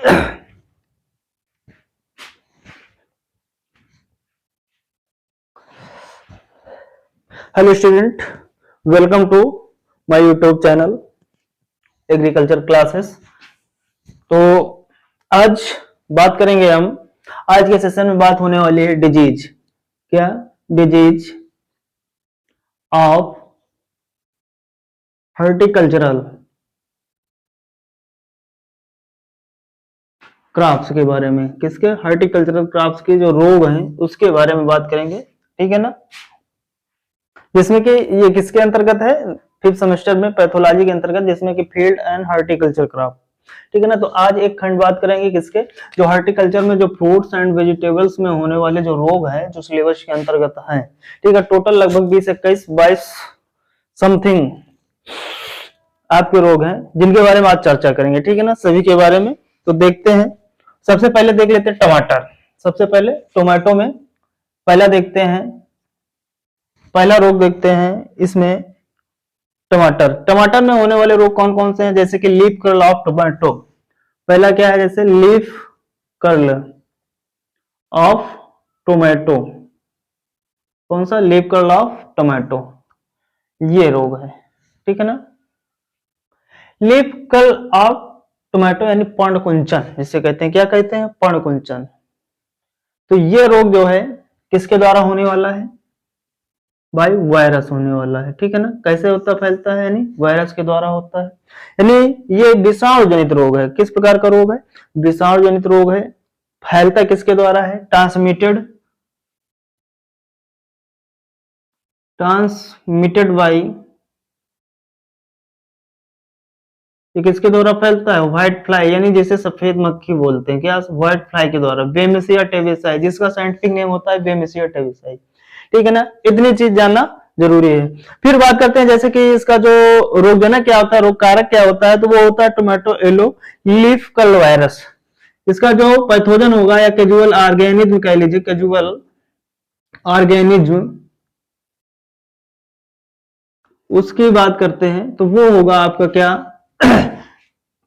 Hello student, welcome to my YouTube channel agriculture classes. तो आज बात करेंगे हम, आज के सेशन में बात होने वाली है डिजीज। क्या? डिजीज ऑफ हॉर्टिकल्चरल क्रॉप्स के बारे में। किसके? हॉर्टिकल्चरल क्रॉप्स के जो रोग हैं उसके बारे में बात करेंगे, ठीक है ना। जिसमें कि ये किसके अंतर्गत है? 5th सेमेस्टर में पैथोलॉजी के अंतर्गत, जिसमें कि फील्ड एंड हॉर्टिकल्चर क्रॉप, ठीक है ना। तो आज एक खंड बात करेंगे किसके? जो हॉर्टिकल्चर में जो फ्रूट्स एंड वेजिटेबल्स में होने वाले जो रोग हैं जो सिलेबस के अंतर्गत हैं, ठीक है। टोटल लगभग 20, 21, 22 समथिंग आपके रोग हैं जिनके बारे में आज चर्चा करेंगे, ठीक है ना, सभी के बारे में। तो देखते हैं, सबसे पहले देख लेते हैं टमाटर। सबसे पहले टोमेटो में पहला देखते हैं, पहला रोग देखते हैं इसमें टमाटर। टमाटर में होने वाले रोग कौन कौन से हैं? जैसे कि लीफ कर्ल ऑफ टोमेटो। पहला क्या है? जैसे लीफ कर्ल ऑफ टोमेटो। कौन सा? लीफ कर्ल ऑफ टोमेटो, ये रोग है, ठीक है ना। लीफ कर्ल ऑफ टोमेटो यानी पर्णकुंचन जिसे कहते हैं। क्या कहते हैं? पर्णकुंचन। तो ये रोग जो है किसके द्वारा होने वाला है भाई? वायरस होने वाला है, ठीक है ना। कैसे होता, फैलता है? यानी वायरस के द्वारा होता है। यानी ये विषाणु जनित रोग है। किस प्रकार का रोग है? विषाणु जनित रोग है। फैलता किसके द्वारा है? ट्रांसमिटेड बाई, ये किसके द्वारा फैलता है? व्हाइट फ्लाई, यानी जिसे सफेद मक्खी बोलते हैं। क्या? व्हाइट फ्लाई के द्वारा। बेमिसिया टेबेसाई, जिसका साइंटिफिक नेम होता है बेमिसिया टेबेसाई, ठीक है ना। इतनी चीज जानना जरूरी है। फिर बात करते हैं जैसे कि इसका जो रोग है ना, क्या होता है, रोग कारक क्या होता है? तो वो होता है tomato yellow leaf curl virus. इसका जो पैथोजन होगा या कैजुअल ऑर्गेनिज्म कह लीजिए, कैजुअल ऑर्गेनिज्म, उसकी बात करते हैं तो वो होगा आपका क्या?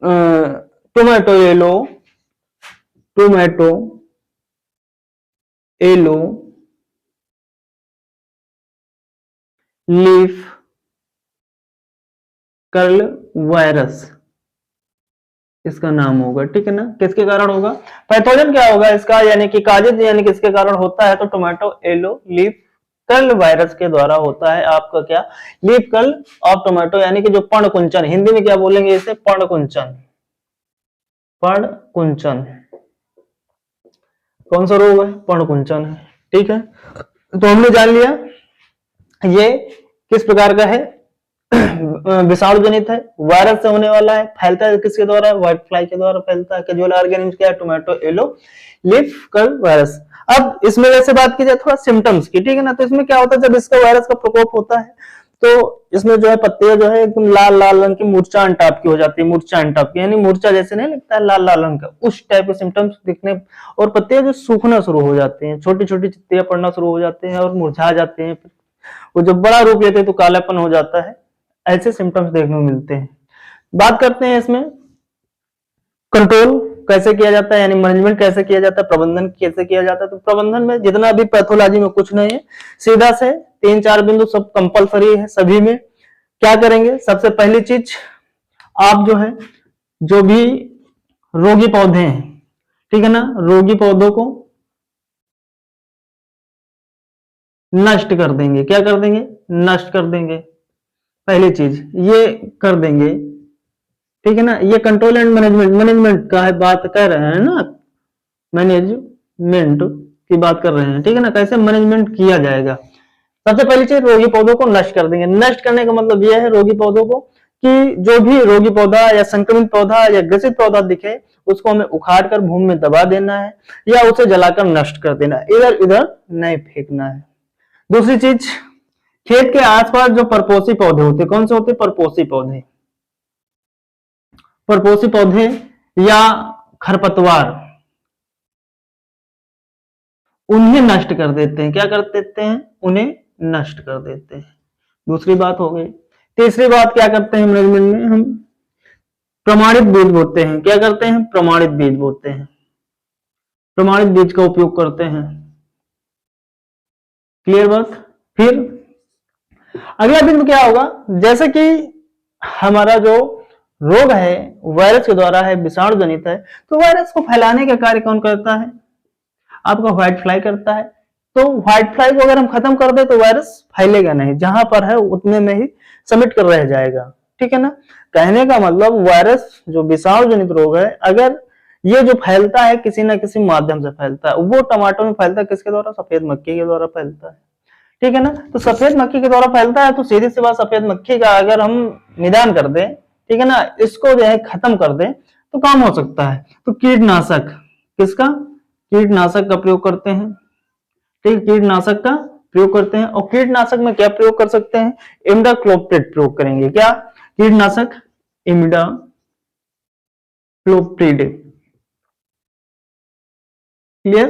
Tomato yellow, tomato yellow leaf curl virus, इसका नाम होगा, ठीक है ना। किसके कारण होगा? पैथोजन क्या होगा इसका, यानी कि काजेज, यानी किसके कारण होता है? तो tomato yellow leaf curl virus के द्वारा होता है आपका क्या? लीफ कर्ल ऑफ टोमेटो, यानी कि जो पर्णकुंचन, हिंदी में क्या बोलेंगे इसे? पर्णकुंचन। पर्णकुंचन कौन सा रोग है? पर्णकुंचन है, ठीक है। तो हमने जान लिया ये किस प्रकार का है, विषाणु जनित है, वायरस से होने वाला है, फैलता है किसके द्वारा? व्हाइट फ्लाई के द्वारा फैलता है। कैजुअल ऑर्गेनिज्म क्या है? Tomato yellow leaf curl virus. अब इसमें वैसे बात की जाए थोड़ा सिम्टम्स की, ठीक है ना। तो इसमें क्या होता है, जब इसका वायरस का प्रकोप होता है तो इसमें जो है पत्तियां जो है एकदम लाल लाल रंग की मूर्छा टाइप की हो जाती है। मूर्छा टाइप की यानी मूर्छा जैसे नहीं लगता है लाल लाल रंग का, उस टाइप के सिम्टम्स दिखने, और पत्तियां जो सूखना शुरू हो जाते हैं, छोटी छोटी चित्तियां पड़ना शुरू हो जाते हैं और मुरझा जाते हैं। वो जब बड़ा रूप लेते हैं तो कालापन हो जाता है। ऐसे सिम्टम्स देखने को मिलते हैं। बात करते हैं इसमें कंट्रोल कैसे किया जाता है, यानी मैनेजमेंट कैसे किया जाता है, प्रबंधन कैसे किया जाता है। तो प्रबंधन में जितना भी पैथोलॉजी में कुछ नहीं है, सीधा से 3-4 बिंदु सब कंपलसरी है सभी में। क्या करेंगे? सबसे पहली चीज, आप जो है जो भी रोगी पौधे हैं, ठीक है ना, रोगी पौधों को नष्ट कर देंगे। क्या कर देंगे? नष्ट कर देंगे। पहली चीज ये कर देंगे, ठीक है ना। ये कंट्रोल एंड मैनेजमेंट, मैनेजमेंट का है बात कर रहे हैं ना, मैनेजमेंट की बात कर रहे हैं, ठीक है ना। कैसे मैनेजमेंट किया जाएगा? सबसे पहली चीज रोगी पौधों को नष्ट कर देंगे। नष्ट करने का मतलब यह है रोगी पौधों को कि जो भी रोगी पौधा या संक्रमित पौधा या ग्रसित पौधा दिखे उसको हमें उखाड़ कर भूमि में दबा देना है या उसे जलाकर नष्ट कर देना है, इधर उधर नहीं फेंकना है। दूसरी चीज, खेत के आसपास जो परपोषी पौधे होते, कौन से होते? परपोषी पौधे, परपोषी पौधे या खरपतवार, उन्हें नष्ट कर देते हैं। क्या कर देते हैं? उन्हें नष्ट कर देते हैं। दूसरी बात हो गई। तीसरी बात क्या करते हैं मैनेजमेंट में हम? प्रमाणित बीज बोते हैं। क्या करते हैं? प्रमाणित बीज बोते हैं, प्रमाणित बीज का उपयोग करते हैं। क्लियर बात। फिर अगला बिंदु क्या होगा, जैसे कि हमारा जो रोग है वायरस के द्वारा है, विषाणु जनित है, तो वायरस को फैलाने का कार्य कौन करता है? आपका व्हाइट फ्लाई करता है। तो व्हाइट फ्लाई को अगर हम खत्म कर दे तो वायरस फैलेगा नहीं, जहां पर है उतने में ही समिट कर रह जाएगा। ठीक है ना। कहने का मतलब वायरस जो विषाणु जनित रोग है, अगर ये जो फैलता है किसी न किसी माध्यम से फैलता है, वो टमाटर में फैलता है किसके द्वारा? सफेद मक्खी के द्वारा फैलता है। ठीक है ना। तो सफेद मक्खी के द्वारा फैलता है, तो सीधी सी बात, सफेद मक्खी का अगर हम निदान कर दें, ठीक है ना, इसको जो है खत्म कर दें, तो काम हो सकता है। तो कीटनाशक, किसका? कीटनाशक का प्रयोग करते हैं। ठीक, कीटनाशक का प्रयोग करते हैं। और कीटनाशक में क्या प्रयोग कर सकते हैं? इमिडाक्लोप्रिड प्रयोग करेंगे। क्या? कीटनाशक इमिडाक्लोप्रिड, क्लियर,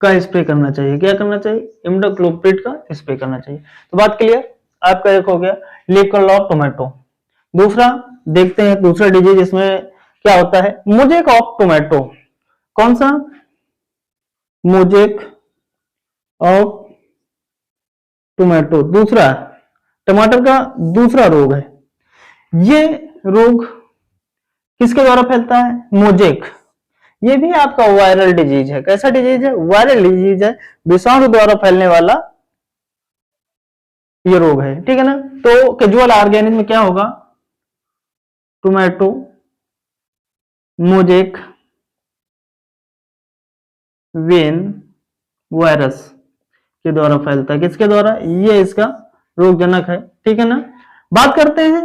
का स्प्रे करना चाहिए। क्या करना चाहिए? इमिडाक्लोप्रिड का स्प्रे करना चाहिए। तो बात क्लियर। आपका एक हो गया लीकल ऑफ टोमेटो। दूसरा देखते हैं, दूसरा डिजीज इसमें क्या होता है? Mosaic of tomato. कौन सा? मोजेक ऑफ टोमेटो, दूसरा टमाटर का दूसरा रोग है। ये रोग किसके द्वारा फैलता है? मोजेक। ये भी आपका वायरल डिजीज है। कैसा डिजीज है? वायरल डिजीज है, विषाणु द्वारा फैलने वाला ये रोग है। ठीक है ना। तो कैजुअल ऑर्गेनिज्म में क्या होगा? टोमेटो मोजेक वेन वायरस के द्वारा फैलता है। किसके द्वारा? ये इसका रोगजनक है। ठीक है ना। बात करते हैं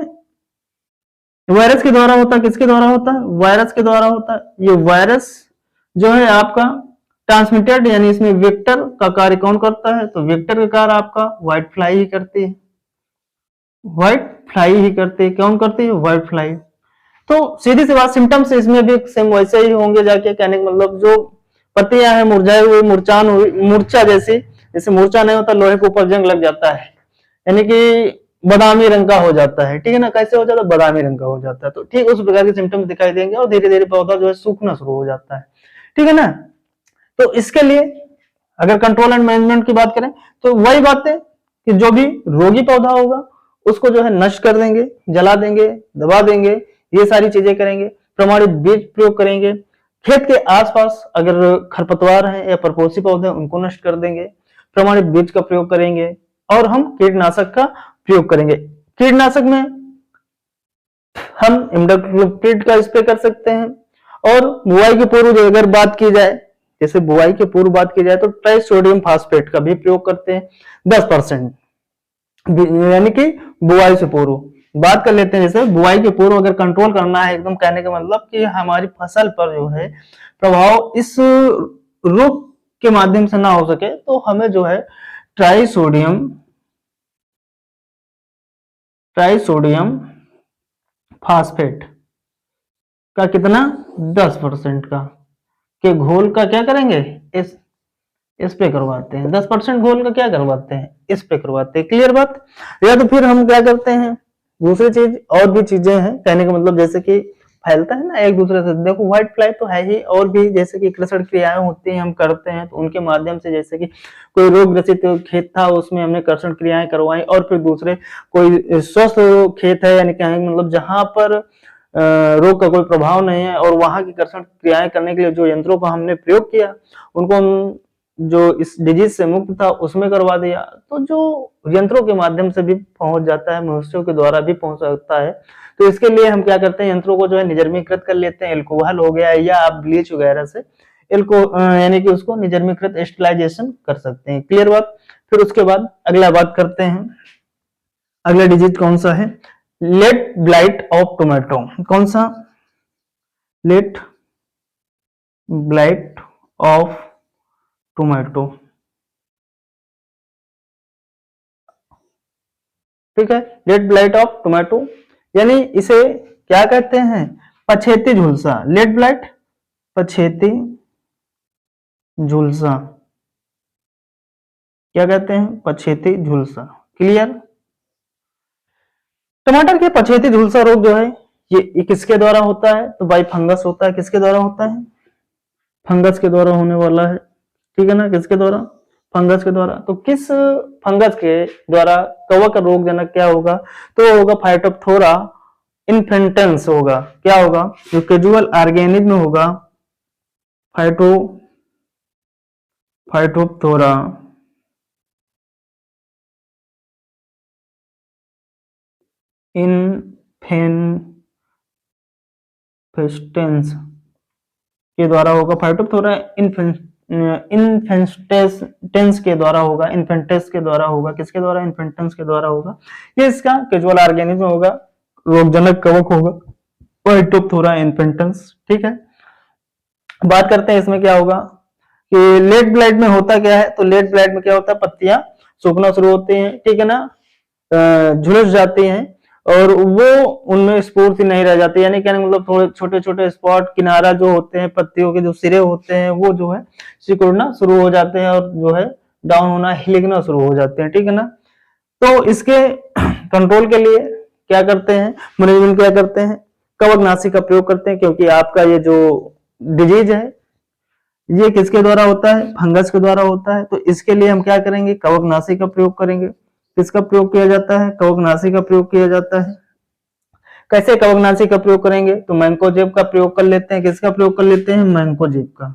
वायरस के द्वारा होता है, किसके द्वारा होता है? वायरस के द्वारा होता है। ये वायरस जो है आपका ट्रांसमिटेड, यानी इसमें वेक्टर का कार्य कौन करता है? तो वेक्टर का कार्य आपका व्हाइट फ्लाई ही करती है, व्हाइट फ्लाई ही करती है। कौन करती है? White fly. तो सीधी सी बात, सिम्टम्स इसमें भी सेम वैसे ही होंगे जाके। कहने का मतलब जो पत्तियां हैं मुरझाई हुई, मुरचान हुई, मूर्छा जैसी, जैसे मूर्छा नहीं होता लोहे के ऊपर जंग लग जाता है, यानी कि बादामी रंग का हो जाता है। ठीक है ना। कैसे हो जाता है? बादामी रंग का हो जाता है। तो ठीक उस प्रकार के सिम्टम्स दिखाई देंगे और धीरे धीरे पौधा जो है सूखना शुरू हो जाता है। ठीक है ना। तो इसके लिए अगर कंट्रोल एंड मैनेजमेंट की बात करें तो वही बात है कि जो भी रोगी पौधा होगा उसको जो है नष्ट कर देंगे, जला देंगे, दबा देंगे, ये सारी चीजें करेंगे। प्रमाणित बीज प्रयोग करेंगे। खेत के आसपास अगर खरपतवार हैं या परपोषी पौधे हैं उनको नष्ट कर देंगे। प्रमाणित बीज का प्रयोग करेंगे और हम कीटनाशक का प्रयोग करेंगे। कीटनाशक में हम इमिडाक्लोप्रिड का स्प्रे कर सकते हैं। और बुआई के पूर्व जो अगर बात की जाए, जैसे बुआई के पूर्व बात की जाए तो ट्राइसोडियम फास्फेट का भी प्रयोग करते हैं 10%, यानी कि बुआई से पूर्व बात कर लेते हैं। जैसे बुआई के पूर्व अगर कंट्रोल करना है एकदम, कहने का मतलब कि हमारी फसल पर जो है प्रभाव इस रोग के माध्यम से ना हो सके, तो हमें जो है ट्राइसोडियम फास्फेट का कितना? 10% का के घोल का क्या करेंगे? इस पे करवाते हैं। 10% घोल का क्या करवाते हैं? इस पे करवाते हैं। क्लियर बात। या तो फिर हम क्या करते हैं, दूसरी चीज और भी चीजें हैं। कहने का मतलब जैसे कि फैलता है ना एक दूसरे से, देखो व्हाइट फ्लाई तो है ही, और भी जैसे कि कृषि क्रियाएं होती हैं हम करते हैं, तो उनके माध्यम से जैसे कि कोई रोग ग्रसित खेत था उसमें हमने कर्षण क्रियाएं करवाई, और फिर दूसरे कोई स्वस्थ खेत है, यानी कहने का मतलब जहां पर रोग का कोई प्रभाव नहीं है, और वहां की कर्षण क्रियाएं करने के लिए जो यंत्रों का हमने प्रयोग किया उनको हम जो इस डिजीज से मुक्त था उसमें करवा दिया। तो जो यंत्रों के माध्यम से भी पहुंच जाता है, मनुष्यों के द्वारा भी पहुंच सकता है, तो इसके लिए हम क्या करते हैं, यंत्रों को जो है निर्जमीकृत कर लेते हैं। एल्कोहल हो गया या आप ब्लीच वगैरह से यानी कि उसको निर्जमीकृत स्टेरिलाइजेशन कर सकते हैं। क्लियर बात। फिर उसके बाद अगला बात करते हैं, अगला डिजीज कौन सा है? Late blight of tomato. कौन सा? Late blight of tomato. ठीक है। लेट ब्लाइट ऑफ टोमेटो, यानी इसे क्या कहते हैं? पछेती झुलसा। लेट ब्लाइट, पछेती झुलसा, क्या कहते हैं? पछेती झुलसा। क्लियर। टमाटर के पछेती झुलसा रोग जो है ये किसके द्वारा होता है? तो बाई फंगस होता है। किसके द्वारा होता है? फंगस के द्वारा होने वाला है, ठीक है ना, किसके द्वारा? फंगस के द्वारा। तो किस फंगस के द्वारा कवक रोगजनक क्या होगा? तो होगा फाइटोप्थोरा इन्फेंटेंस होगा। क्या होगा? जो कैजुअल ऑर्गेनिज्म होगा, फाइटोप्थोरा इन्फेस्टेंस के द्वारा होगा। फाइटोप्थोरा इन्फेस्टेंस के द्वारा होगा, इन्फेंटेस के द्वारा होगा। किसके द्वारा? इन्फेंटेंस के द्वारा होगा। ये इसका कैजुअल ऑर्गेनिज्म होगा, रोगजनक कवक होगा, फाइटोप्थोरा इन्फेंटेंस, ठीक है। बात करते हैं इसमें क्या होगा कि लेट ब्लाइट में होता क्या है? तो लेट ब्लाइट में क्या होता है? पत्तियां सूखना शुरू होती हैं, ठीक है ना, झुलस जाती हैं और वो उनमें स्फूर्ति नहीं रह जाती, यानी कहने मतलब थोड़े छोटे छोटे स्पॉट किनारा जो होते हैं, पत्तियों के जो सिरे होते हैं वो जो है सिकुड़ना शुरू हो जाते हैं और जो है डाउन होना, हिलना शुरू हो जाते हैं, ठीक है ना। तो इसके कंट्रोल के लिए क्या करते हैं मैनेजमेंट? क्या करते हैं? कवकनाशी का प्रयोग करते हैं, क्योंकि आपका ये जो डिजीज है ये किसके द्वारा होता है? फंगस के द्वारा होता है। तो इसके लिए हम क्या करेंगे? कवकनाशी का प्रयोग करेंगे। किसका प्रयोग किया जाता है? कवकनाशी का प्रयोग किया जाता है। कैसे कवकनाशी का प्रयोग करेंगे? तो मैंकोजेब का प्रयोग कर लेते हैं। किसका प्रयोग कर लेते हैं? मैंकोजेब का,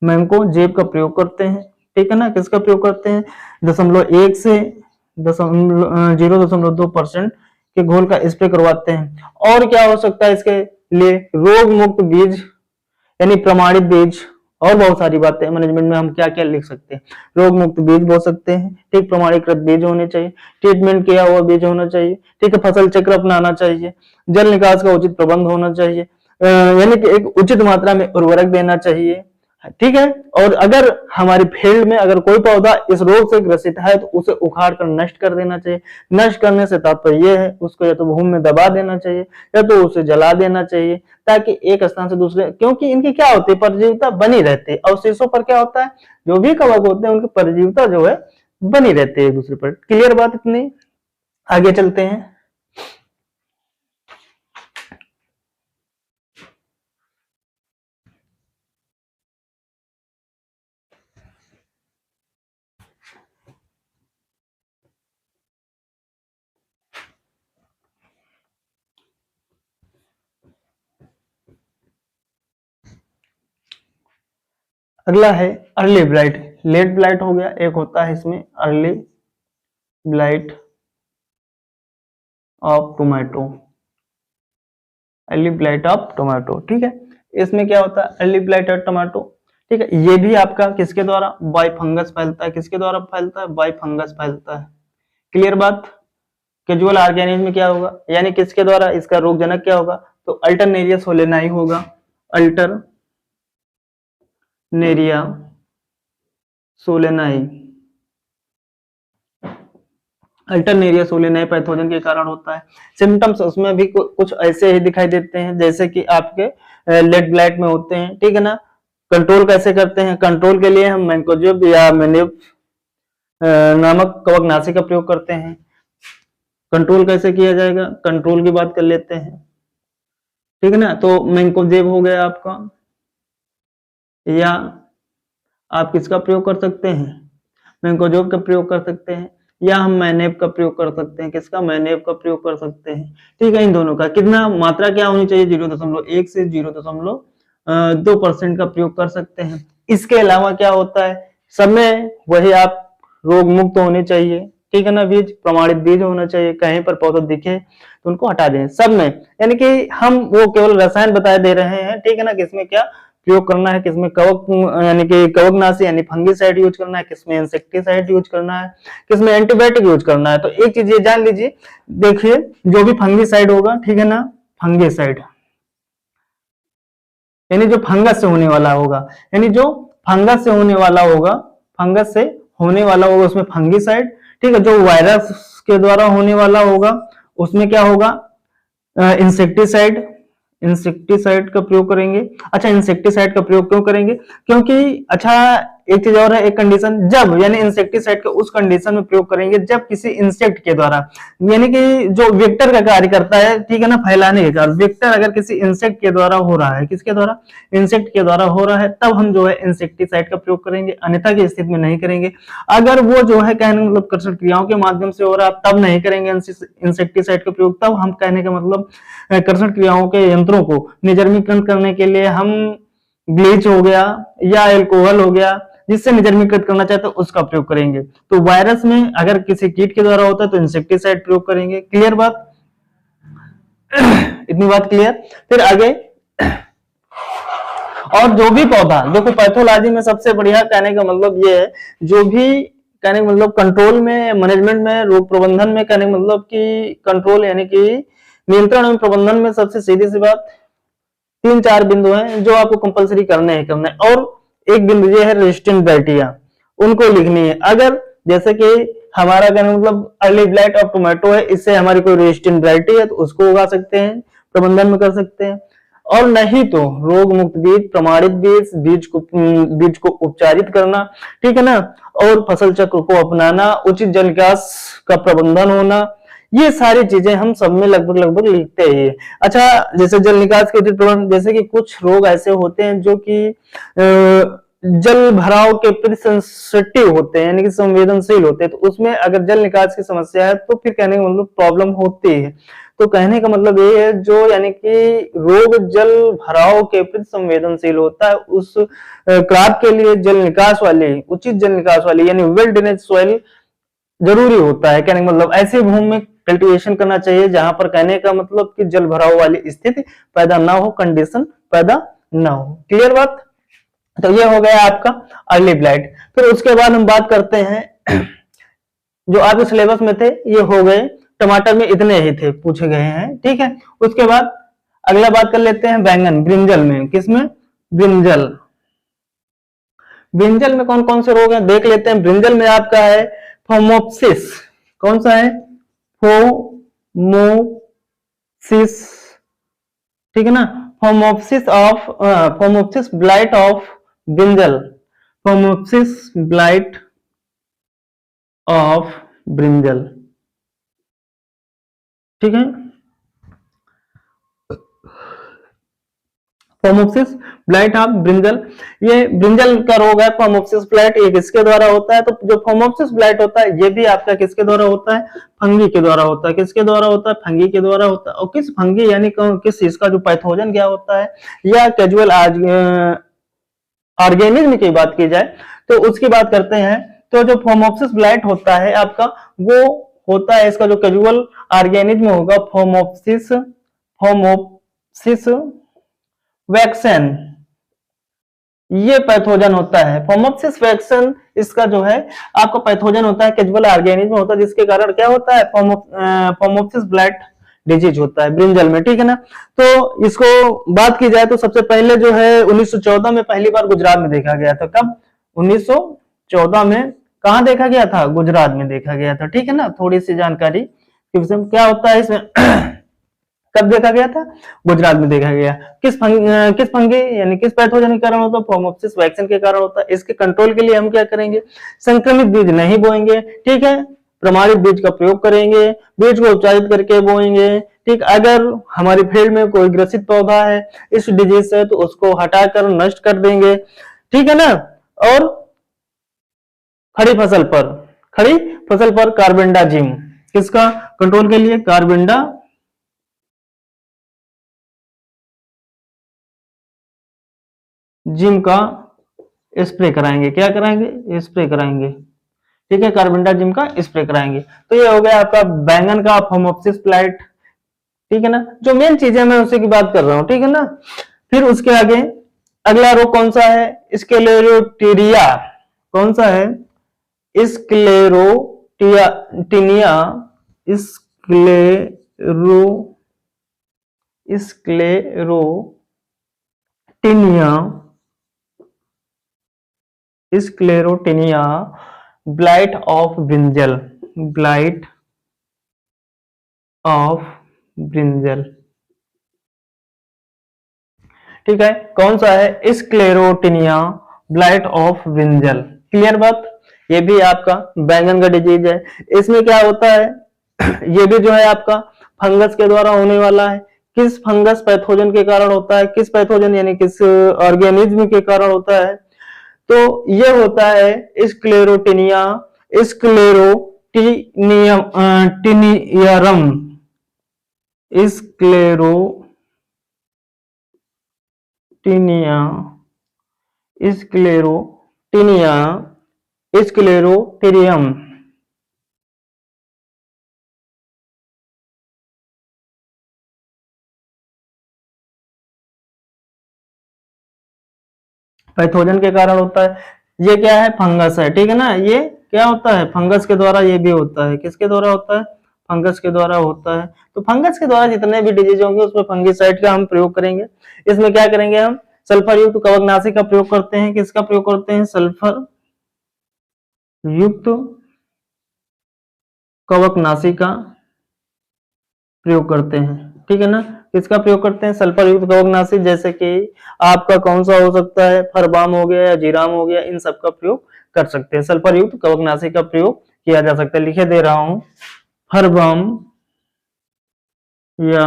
मैंकोजेब का प्रयोग करते हैं, ठीक है ना। किसका प्रयोग करते हैं? 0.1 से 0.2% के घोल का स्प्रे करवाते हैं। और क्या हो सकता है इसके लिए? रोग मुक्त बीज यानी प्रमाणित बीज, और बहुत सारी बातें मैनेजमेंट में हम क्या क्या लिख सकते हैं। रोग मुक्त बीज बोल सकते हैं, ठीक, प्रमाणीकृत बीज होने चाहिए, ट्रीटमेंट किया हुआ बीज होना चाहिए, ठीक है, फसल चक्र अपनाना चाहिए, जल निकास का उचित प्रबंध होना चाहिए, यानी कि एक उचित मात्रा में उर्वरक देना चाहिए, ठीक है। और अगर हमारी फील्ड में अगर कोई पौधा इस रोग से ग्रसित है तो उसे उखाड़ कर नष्ट कर देना चाहिए। नष्ट करने से तात्पर्य यह है उसको या तो भूमि में दबा देना चाहिए या तो उसे जला देना चाहिए, ताकि एक स्थान से दूसरे, क्योंकि इनकी क्या होती है? परजीविता बनी रहती है। अवशेषों पर क्या होता है? जो भी कवक होते हैं उनकी परजीविता जो है बनी रहती है एक दूसरे पर। क्लियर बात इतनी? आगे चलते हैं। अगला है अर्ली ब्लाइट। लेट ब्लाइट हो गया, एक होता है इसमें early blight of tomato, early blight of tomato, ठीक है। इसमें क्या होता है? अर्ली ब्लाइट ऑफ टोमेटो, ठीक है। ये भी आपका किसके द्वारा? बाय फंगस फैलता है। किसके द्वारा फैलता है? बाय फंगस फैलता है। क्लियर बात? कैजुअल ऑर्गेनिज्म में क्या होगा, यानी किसके द्वारा? इसका रोगजनक क्या होगा? तो अल्टरनेरिया सोलेनाई होगा, Alternaria solani, Alternaria solani pathogen के कारण होता है। सिम्टम्स उसमें भी कुछ ऐसे ही दिखाई देते हैं जैसे कि आपके लेट ब्लाइट में होते हैं, ठीक है ना। कंट्रोल कैसे करते हैं? कंट्रोल के लिए हम मैंकोजेब या मैन्यूब नामक कवकनाशी का प्रयोग करते हैं। कंट्रोल कैसे किया जाएगा? कंट्रोल की बात कर लेते हैं, ठीक है ना। तो मैंकोजेब हो गया आपका, या आप किसका प्रयोग कर सकते हैं? मैंकोजेब का प्रयोग कर सकते हैं, या हम मैनेब का प्रयोग कर सकते हैं। किसका? मैनेब का प्रयोग कर सकते हैं, ठीक है। इन दोनों का कितना मात्रा क्या होनी चाहिए? 0.1 से 0.2% का प्रयोग कर सकते हैं। इसके अलावा क्या होता है? सब में वही आप रोग मुक्त होने चाहिए, ठीक है ना। बीज प्रमाणित बीज होना चाहिए, कहीं पर पौधा दिखे तो उनको हटा दें सब में, यानी कि हम वो केवल रसायन बता दे रहे हैं, ठीक है ना, किसमें क्या प्रयोग करना है, किसमें कवक यानी कि कवकनाशी यानी फंगिसाइड यूज करना है, किसमें इंसेक्टिसाइड यूज करना है, किसमें एंटीबायोटिक यूज करना है। तो एक चीज ये जान लीजिए, देखिए जो भी फंगिसाइड होगा, ठीक है ना, फंगिसाइड यानी जो फंगस से होने वाला होगा, यानी जो फंगस से होने वाला होगा, फंगस से होने वाला होगा उसमें फंगिसाइड, ठीक है। जो वायरस के द्वारा होने वाला होगा उसमें क्या होगा? इंसेक्टिसाइड, इंसेक्टिसाइड का प्रयोग करेंगे। अच्छा, इंसेक्टिसाइड का प्रयोग क्यों करेंगे? क्योंकि अच्छा एक चीज और है, एक कंडीशन, जब यानी इंसेक्टिसाइड का उस कंडीशन में प्रयोग करेंगे जब किसी इंसेक्ट के द्वारा, यानी कि जो वेक्टर का कार्य करता है, ठीक है ना, फैलाने के कार्य, वेक्टर अगर किसी इंसेक्ट के द्वारा हो रहा है, किसके द्वारा, इंसेक्ट के द्वारा हो रहा है, तब हम जो है इंसेक्टिसाइड का प्रयोग करेंगे, अन्यथा की स्थिति में नहीं करेंगे। अगर वो जो है कहने मतलब कर्षण क्रियाओं के माध्यम से हो रहा है तब नहीं करेंगे इंसेक्टिसाइड का प्रयोग। तब हम कहने का मतलब कर्षण क्रियाओं के यंत्रों को निर्जमीकरण करने के लिए हम ब्लीच हो गया या एल्कोहल हो गया, जिससे निर्जमीकृत करना चाहते हैं उसका प्रयोग करेंगे। तो वायरस में अगर किसी कीट के द्वारा होता है तो इंसेक्टिसाइड प्रयोग करेंगे। क्लियर बात? इतनी बात क्लियर? फिर आगे, और जो भी पौधा, देखो पैथोलॉजी में सबसे बढ़िया कहने का मतलब ये है, जो भी कहने का मतलब कंट्रोल में, मैनेजमेंट में, रोग प्रबंधन में, कहने का मतलब कि कंट्रोल यानी कि नियंत्रण एवं प्रबंधन में सबसे सीधी सी बात 3-4 बिंदु हैं जो आपको कंपलसरी करने हैं करना है। और एक बिंदु ये है रेजिस्टेंट बैक्टीरिया, उनको लिखनी है। अगर जैसे कि हमारा कहने मतलब अर्ली ब्लाइट ऑफ टोमेटो है, इससे हमारी कोई रेजिस्टेंट वैरायटी है तो उसको उगा सकते हैं, प्रबंधन में कर सकते हैं। और नहीं तो रोग मुक्त बीज, प्रमाणित बीज, बीज को उपचारित करना, ठीक है ना, और फसल चक्र को अपनाना, उचित जल निकास का प्रबंधन होना, ये सारी चीजें हम सब में लगभग लगभग लिखते ही है। अच्छा, जैसे जल निकास के उचित प्रबंधन, जैसे कि कुछ रोग ऐसे होते हैं जो कि जल भराव के प्रति सेंसिटिव होते हैं, यानी कि संवेदनशील होते हैं, तो उसमें अगर जल निकास की समस्या है तो फिर कहने का मतलब प्रॉब्लम होती है। तो कहने का मतलब ये है, जो यानी कि रोग जल भराव के प्रति संवेदनशील होता है उस क्रॉप के लिए जल निकास वाली, उचित जल निकास वाली यानी वेल ड्रेनेज सॉइल जरूरी होता है। कहने का मतलब ऐसी भूमि में कल्टीवेशन करना चाहिए जहां पर कहने का मतलब कि जल भराव वाली स्थिति पैदा ना हो, कंडीशन पैदा ना हो। क्लियर बात? तो ये हो गया आपका अर्ली ब्लाइट। फिर उसके बाद हम बात करते हैं जो आपके सिलेबस में थे, ये हो गए टमाटर में इतने ही थे, पूछे गए हैं, ठीक है। उसके बाद अगला बात कर लेते हैं बैंगन, ब्रिंजल में, किसमें, ब्रिंजल। ब्रिंजल में कौन कौन से रोग हैं देख लेते हैं। ब्रिंजल में आपका है फोमोप्सिस, कौन सा है, फोमोप्सिस, ठीक है ना, phomopsis blight of brinjal, phomopsis blight of brinjal, ठीक है। फोमोप्सिस ब्लाइट ऑफ ब्रिंजल, ये ब्रिंजल का रोग है फोमोप्सिस ब्लाइट, ये किसके द्वारा होता है, तो जो फोमोप्सिस ब्लाइट होता है ये भी आपका किसके द्वारा होता है, फंगी के द्वारा होता है। किसके द्वारा होता है, फंगी के द्वारा होता है। और किस फंगी यानी किस चीज का जो पैथोजन क्या होता है, या कैजुअल ऑर्गेनिज्म की बात की जाए तो उसकी बात करते हैं। तो जो फोमोप्सिस ब्लाइट होता है आपका, वो होता है, इसका जो कैजुअल ऑर्गेनिज्म होगा फोमोप्सिस वैक्सन, ये पैथोजन होता है। फोमोप्सिस वैक्सन इसका जो है आपका पैथोजन होता है, कैजुअल ऑर्गेनिज्म होता है, जिसके कारण क्या होता है, फोमोप्सिस ब्लाइट डिजीज होता है ब्रिंजल में, ठीक है ना। तो इसको बात की जाए तो सबसे पहले जो है 1914 में पहली बार गुजरात में देखा गया था। कब, 1914 में। कहां देखा गया था, गुजरात में देखा गया था, ठीक है ना। थोड़ी सी जानकारी क्या होता है इसमें कब देखा गया था, गुजरात में देखा गया। किस फंगी यानी किस पैथोजन के कारण होता है, फोमोप्सिस वैक्सन के कारण होता है। इसके कंट्रोल के लिए हम क्या करेंगे, संक्रमित बीज नहीं बोएंगे, ठीक है, प्रमाणित बीज का प्रयोग करेंगे, बीज को उपचारित करके बोएंगे, ठीक। अगर हमारी फील्ड में कोई ग्रसित पौधा है इस डिजीज से तो उसको हटाकर नष्ट कर देंगे, ठीक है ना। और खड़ी फसल पर कार्बेंडाजिम, किसका कंट्रोल के लिए, कार्बेंडा जिम का स्प्रे कराएंगे। क्या कराएंगे, स्प्रे कराएंगे, ठीक है, कार्बेंडाजिम का स्प्रे कराएंगे। तो ये हो गया आपका बैंगन का फोमोप्सिस ब्लाइट, ठीक है ना। जो मेन चीज है मैं उसी की बात कर रहा हूं, ठीक है ना। फिर उसके आगे अगला रोग कौन सा है, स्क्लेरोटीरिया, कौन सा है, Sclerotinia, Sclerotinia blight of brinjal, blight of brinjal, ठीक है। कौन सा है, Sclerotinia blight of brinjal. Clear बात। ये भी आपका बैंगन का डिजीज है। इसमें क्या होता है ये भी जो है आपका फंगस के द्वारा होने वाला है। किस फंगस पैथोजन के कारण होता है, किस पैथोजन यानी किस ऑर्गेनिज्म के कारण होता है, तो ये होता है स्क्लेरोटिनिया, स्क्लेरोटिनियम टिनियरम, स्क्लेरोटिनिया, स्क्लेरोटिनिया, स्क्लेरोटिनियम। पैथोजन के कारण होता है। ये क्या है, फंगस है, ठीक है ना। ये क्या होता है, फंगस के द्वारा ये भी होता है। किसके द्वारा होता है, फंगस के द्वारा होता है। तो फंगस के द्वारा जितने भी डिजीज होंगे उसमें फंगिसाइड का हम प्रयोग करेंगे। इसमें क्या करेंगे हम, सल्फर युक्त कवकनाशी का प्रयोग करते हैं। किसका प्रयोग करते हैं, सल्फर युक्त कवकनाशी का प्रयोग करते हैं, ठीक है ना। किसका प्रयोग करते हैं, सल्फर युक्त कवकनाशी। जैसे कि आपका कौन सा हो सकता है, फरबाम हो गया या जीराम हो गया, इन सब का प्रयोग कर सकते हैं। सल्फर युक्त कवकनाशी का प्रयोग किया जा सकता है। लिखे दे रहा हूं, फरबाम या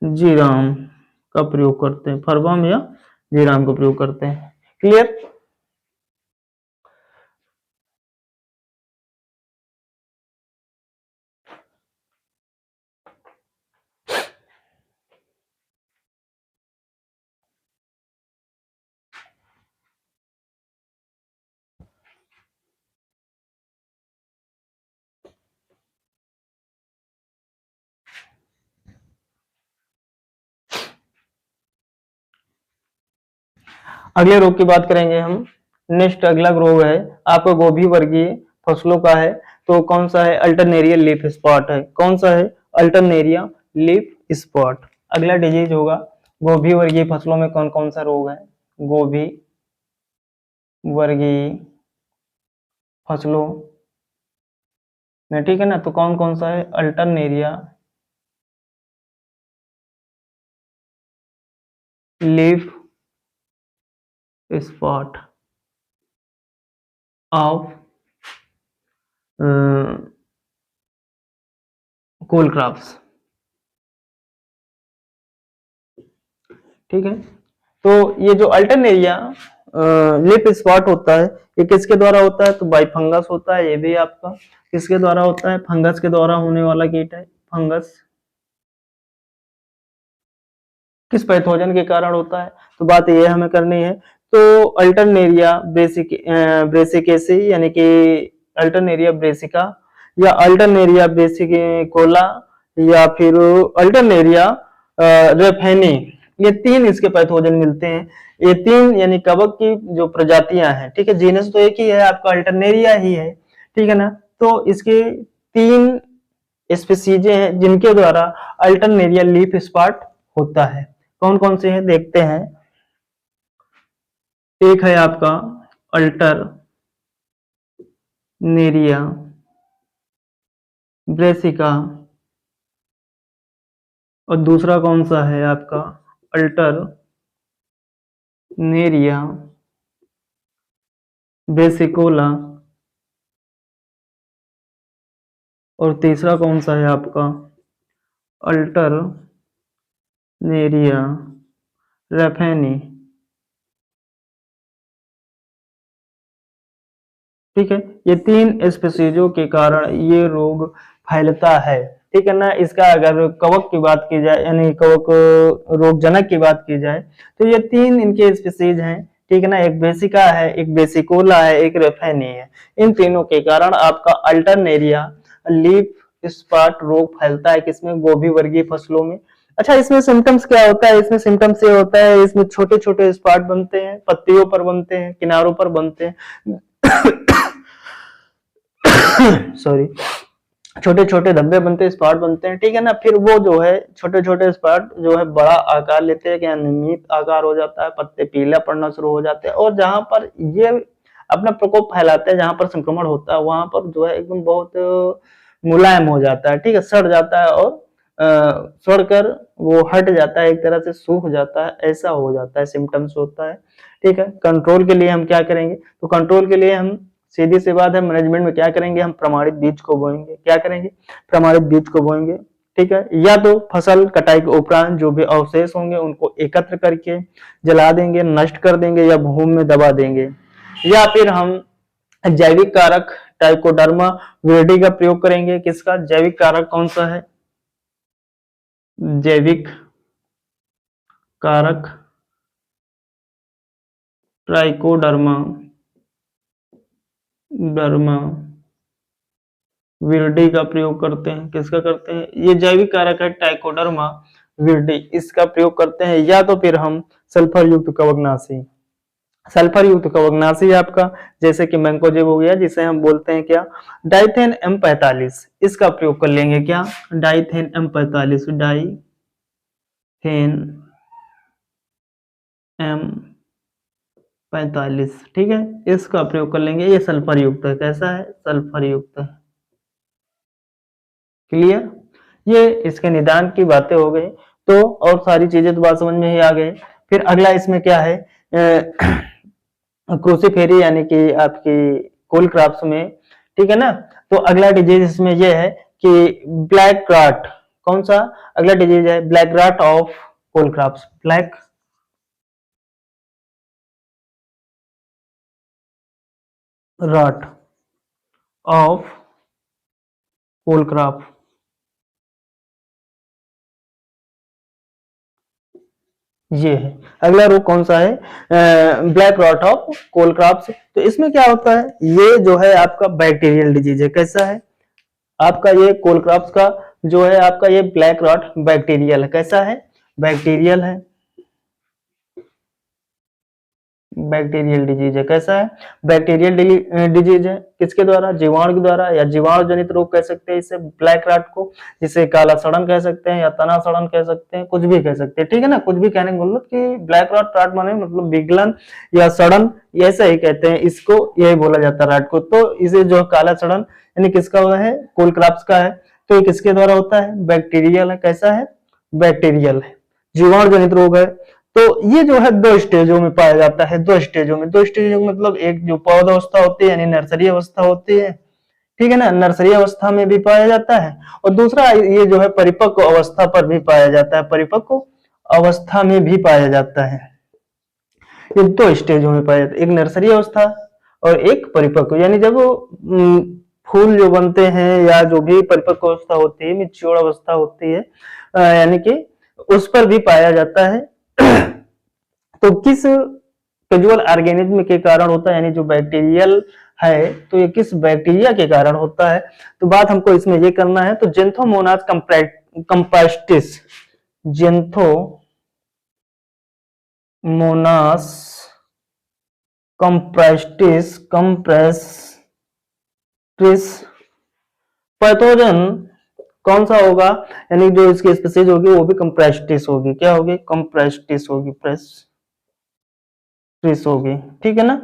जीराम का प्रयोग करते हैं, फरबाम या जीराम का प्रयोग करते हैं। क्लियर। अगले रोग की बात करेंगे हम। नेक्स्ट अगला रोग है आपका गोभी वर्गीय फसलों का है। तो कौन सा है, अल्टरनेरिया लीफ स्पॉट है। कौन सा है, अल्टरनेरिया लीफ स्पॉट। अगला डिजीज होगा गोभी वर्गीय फसलों में कौन कौन सा रोग है, गोभी वर्गीय फसलों में, ठीक है ना। तो कौन कौन सा है, Alternaria leaf spot of cole crops, ठीक है। तो ये जो अल्टरनेरिया लिप स्पॉट होता है, ये किसके द्वारा होता है, तो बाई फंगस होता है। ये भी आपका किसके द्वारा होता है, फंगस के द्वारा होने वाला कीट है। फंगस किस पैथोजन के कारण होता है, तो बात ये हमें करनी है। तो अल्टरनेरिया ब्रेसिकेसी यानी कि अल्टरनेरिया ब्रेसिका या अल्टरनेरिया ब्रेसिकोला या फिर अल्टरनेरिया रेफेनी, ये तीन इसके पैथोजन मिलते हैं। ये तीन यानी कवक की जो प्रजातियां हैं, ठीक है। जीनस तो एक ही है आपका, अल्टरनेरिया ही है, ठीक है ना। तो इसके तीन स्पीसीज हैं जिनके द्वारा अल्टरनेरिया लीफ स्पॉट होता है। कौन कौन से हैं देखते हैं। एक है आपका अल्टरनेरिया ब्रेसिका और दूसरा कौन सा है आपका अल्टरनेरिया ब्रेसिकोला और तीसरा कौन सा है आपका अल्टरनेरिया रेफेनी, ठीक है। ये तीन स्पीसीजों के कारण ये रोग फैलता है, ठीक है ना। इसका अगर कवक की बात की जाए यानी कवक रोगजनक की बात की जाए तो ये तीन इनके स्पीसीज हैं, ठीक है ना। एक बेसिका है, एक बेसिकोला है, एक रेफेनी है। इन तीनों के कारण आपका अल्टरनेरिया लीफ स्पॉट रोग फैलता है, किसमें, गोभी वर्गीय फसलों में। अच्छा, इसमें सिम्टम्स क्या होता है, इसमें सिम्टम्स ये होता है, इसमें छोटे छोटे स्पॉट बनते हैं, पत्तियों पर बनते हैं, किनारों पर बनते हैं सॉरी, छोटे छोटे धब्बे बनते हैं, स्पॉट बनते हैं, ठीक है ना। फिर वो जो है छोटे छोटे स्पॉट जो है बड़ा आकार लेते हैं, क्या नियमित आकार हो जाता है, पत्ते पीला पड़ना शुरू हो जाते हैं और जहां पर ये अपना प्रकोप फैलाते हैं, जहां पर संक्रमण होता है वहां पर जो है एकदम बहुत मुलायम हो जाता है, ठीक है, सड़ जाता है और सड़कर वो हट जाता है, एक तरह से सूख जाता है, ऐसा हो जाता है, सिम्टम्स होता है। ठीक है, कंट्रोल के लिए हम क्या करेंगे, तो कंट्रोल के लिए हम सीधी सी बात है, मैनेजमेंट में क्या करेंगे, हम प्रमाणित बीज को बोएंगे। क्या करेंगे, प्रमाणित बीज को बोएंगे। ठीक है, या तो फसल कटाई के उपरांत जो भी अवशेष होंगे उनको एकत्र करके जला देंगे, नष्ट कर देंगे, या भूमि में दबा देंगे, या फिर हम जैविक कारक ट्राइकोडर्मा विरिडी का प्रयोग करेंगे। किसका जैविक कारक कौन सा है, जैविक कारक ट्राइकोडर्मा विरिडी का प्रयोग करते हैं। किसका करते हैं, ये जैविक कारक है ट्राइकोडर्मा विरिडी, इसका प्रयोग करते हैं। या तो फिर हम सल्फर युक्त कवकनाशी, सल्फर युक्त कवकनाशी आपका जैसे कि मैंकोजेब हो गया, जिसे हम बोलते हैं क्या, डाइथेन M45, इसका प्रयोग कर लेंगे। क्या, डाइथेन M45, डाइथेन M45, ठीक है, इसका प्रयोग कर लेंगे। ये सल्फर युक्त है, कैसा है, सल्फर युक्त है। क्लियर, ये इसके निदान की बातें हो गई। तो और सारी चीजें तो बात समझ में ही आ गई। फिर अगला इसमें क्या है, क्रूसीफेरी यानी कि आपकी कोल क्रॉप्स में, ठीक है ना। तो अगला डिजीज इसमें यह है कि ब्लैक रॉट, कौन सा अगला डिजीज है, black rot of cole crops, black rot of cole crop, ये है अगला रोग कौन सा है, black rot of cole crops. तो इसमें क्या होता है, ये जो है आपका बैक्टीरियल डिजीज है। कैसा है आपका ये कोल क्रॉप्स का जो है आपका ये ब्लैक रॉट बैक्टीरियल है। कैसा है, बैक्टीरियल है, बैक्टीरियल डिजीज है। कैसा है, बैक्टीरियल डिजीज है। किसके द्वारा, जीवाणु के द्वारा, या जीवाणु जनित रोग कह सकते हैं इसे ब्लैक रॉट को, जिसे काला सड़न कह सकते हैं, या तना सड़न कह सकते हैं, कुछ भी कह सकते हैं। ठीक है ना, कुछ भी कहने का मतलब कि ब्लैक रॉट माने मतलब विगलन या सड़न, ऐसा ही कहते हैं इसको, यही बोला जाता है रॉट को। तो इसे जो काला सड़न यानी किसका हुआ है, कोल क्रॉप्स का है। तो ये किसके द्वारा होता है, बैक्टीरियल है। कैसा है, बैक्टीरियल है, जीवाणु जनित रोग है। तो ये जो है दो स्टेजों में पाया जाता है, दो स्टेजों में मतलब एक जो पौध अवस्था होती है यानी नर्सरी अवस्था होती है, ठीक है ना, नर्सरी अवस्था में भी पाया जाता है, और दूसरा ये जो है परिपक्व अवस्था पर भी पाया जाता है, परिपक्व अवस्था में भी पाया जाता है। ये दो स्टेजों में पाया जाता है, एक नर्सरी अवस्था और एक परिपक्व, यानी जब फूल जो बनते हैं या जो भी परिपक्व अवस्था होती है, मैच्योर अवस्था होती है, यानी कि उस पर भी पाया जाता है। तो किस कैजुअल ऑर्गेनिज्म के कारण होता है, यानी जो बैक्टीरियल है, तो ये किस बैक्टीरिया के कारण होता है। तो बात हमको इसमें ये करना है, तो जेंथोमोनास कंप्रेस्टिस, जेंथोमोनास कंप्रेस्टिस पैथोजन कौन सा होगा, यानी जो इसकी स्पीसीज होगी वो भी कंप्रेस्टिस होगी। क्या होगी, कंप्रेस्टिस होगी, प्रेस्टिस होगी, ठीक है ना।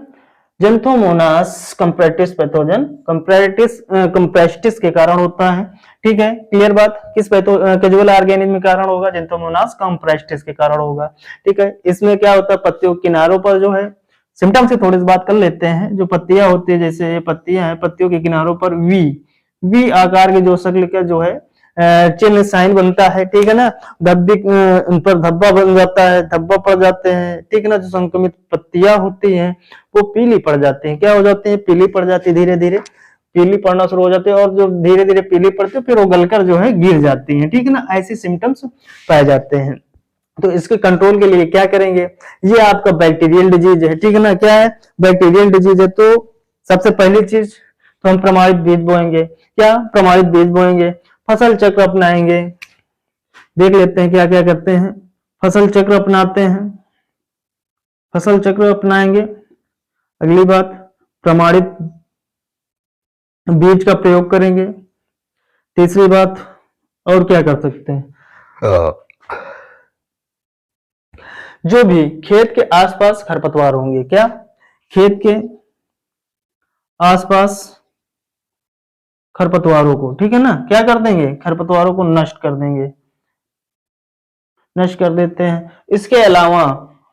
जेंथोमोनास कंप्रेस्टिस पैथोजन कंप्रेस्टिस के कारण होता है। ठीक है, क्लियर बात, किस कैजुअल ऑर्गेनिज्म के कारण होगा, जेंथोमोनास कंप्रेस्टिस के कारण होगा। ठीक है, इसमें क्या होता है, पत्तियों के किनारों पर जो है, सिम्टम्स की थोड़ी सी बात कर लेते हैं। जो पत्तियां होती है, जैसे ये पत्तियां हैं, पत्तियों के किनारों पर वी आकार के जो शक्ल का जो है चिन्ह साइन बनता है। ठीक है ना, धब्बी उन पर धब्बा बन जाता है, धब्बा पड़ जाते हैं। ठीक है ना, जो संक्रमित पत्तियां होती हैं वो पीली पड़ जाती हैं। क्या हो जाती है, पीली पड़ जाती है, धीरे धीरे पीली पड़ना शुरू हो जाती है, और जो धीरे धीरे पीली पड़ती है फिर वो गलकर जो है गिर जाती है। ठीक है ना, ऐसे सिम्टम्स पाए जाते हैं। तो इसके कंट्रोल के लिए क्या करेंगे, ये आपका बैक्टीरियल डिजीज है। ठीक है ना, क्या है, बैक्टीरियल डिजीज है। तो सबसे पहली चीज तो हम प्रमाणित बीज बोएंगे। क्या, प्रमाणित बीज बोएंगे, फसल चक्र अपनाएंगे। देख लेते हैं क्या क्या करते हैं, फसल चक्र अपनाते हैं, फसल चक्र अपनाएंगे। अगली बात, प्रमाणित बीज का प्रयोग करेंगे। तीसरी बात, और क्या कर सकते हैं, जो भी खेत के आसपास खरपतवार होंगे, क्या, खेत के आसपास खरपतवारों को, ठीक है ना, क्या कर देंगे, खरपतवारों को नष्ट कर देंगे। नष्ट कर देते हैं। इसके अलावा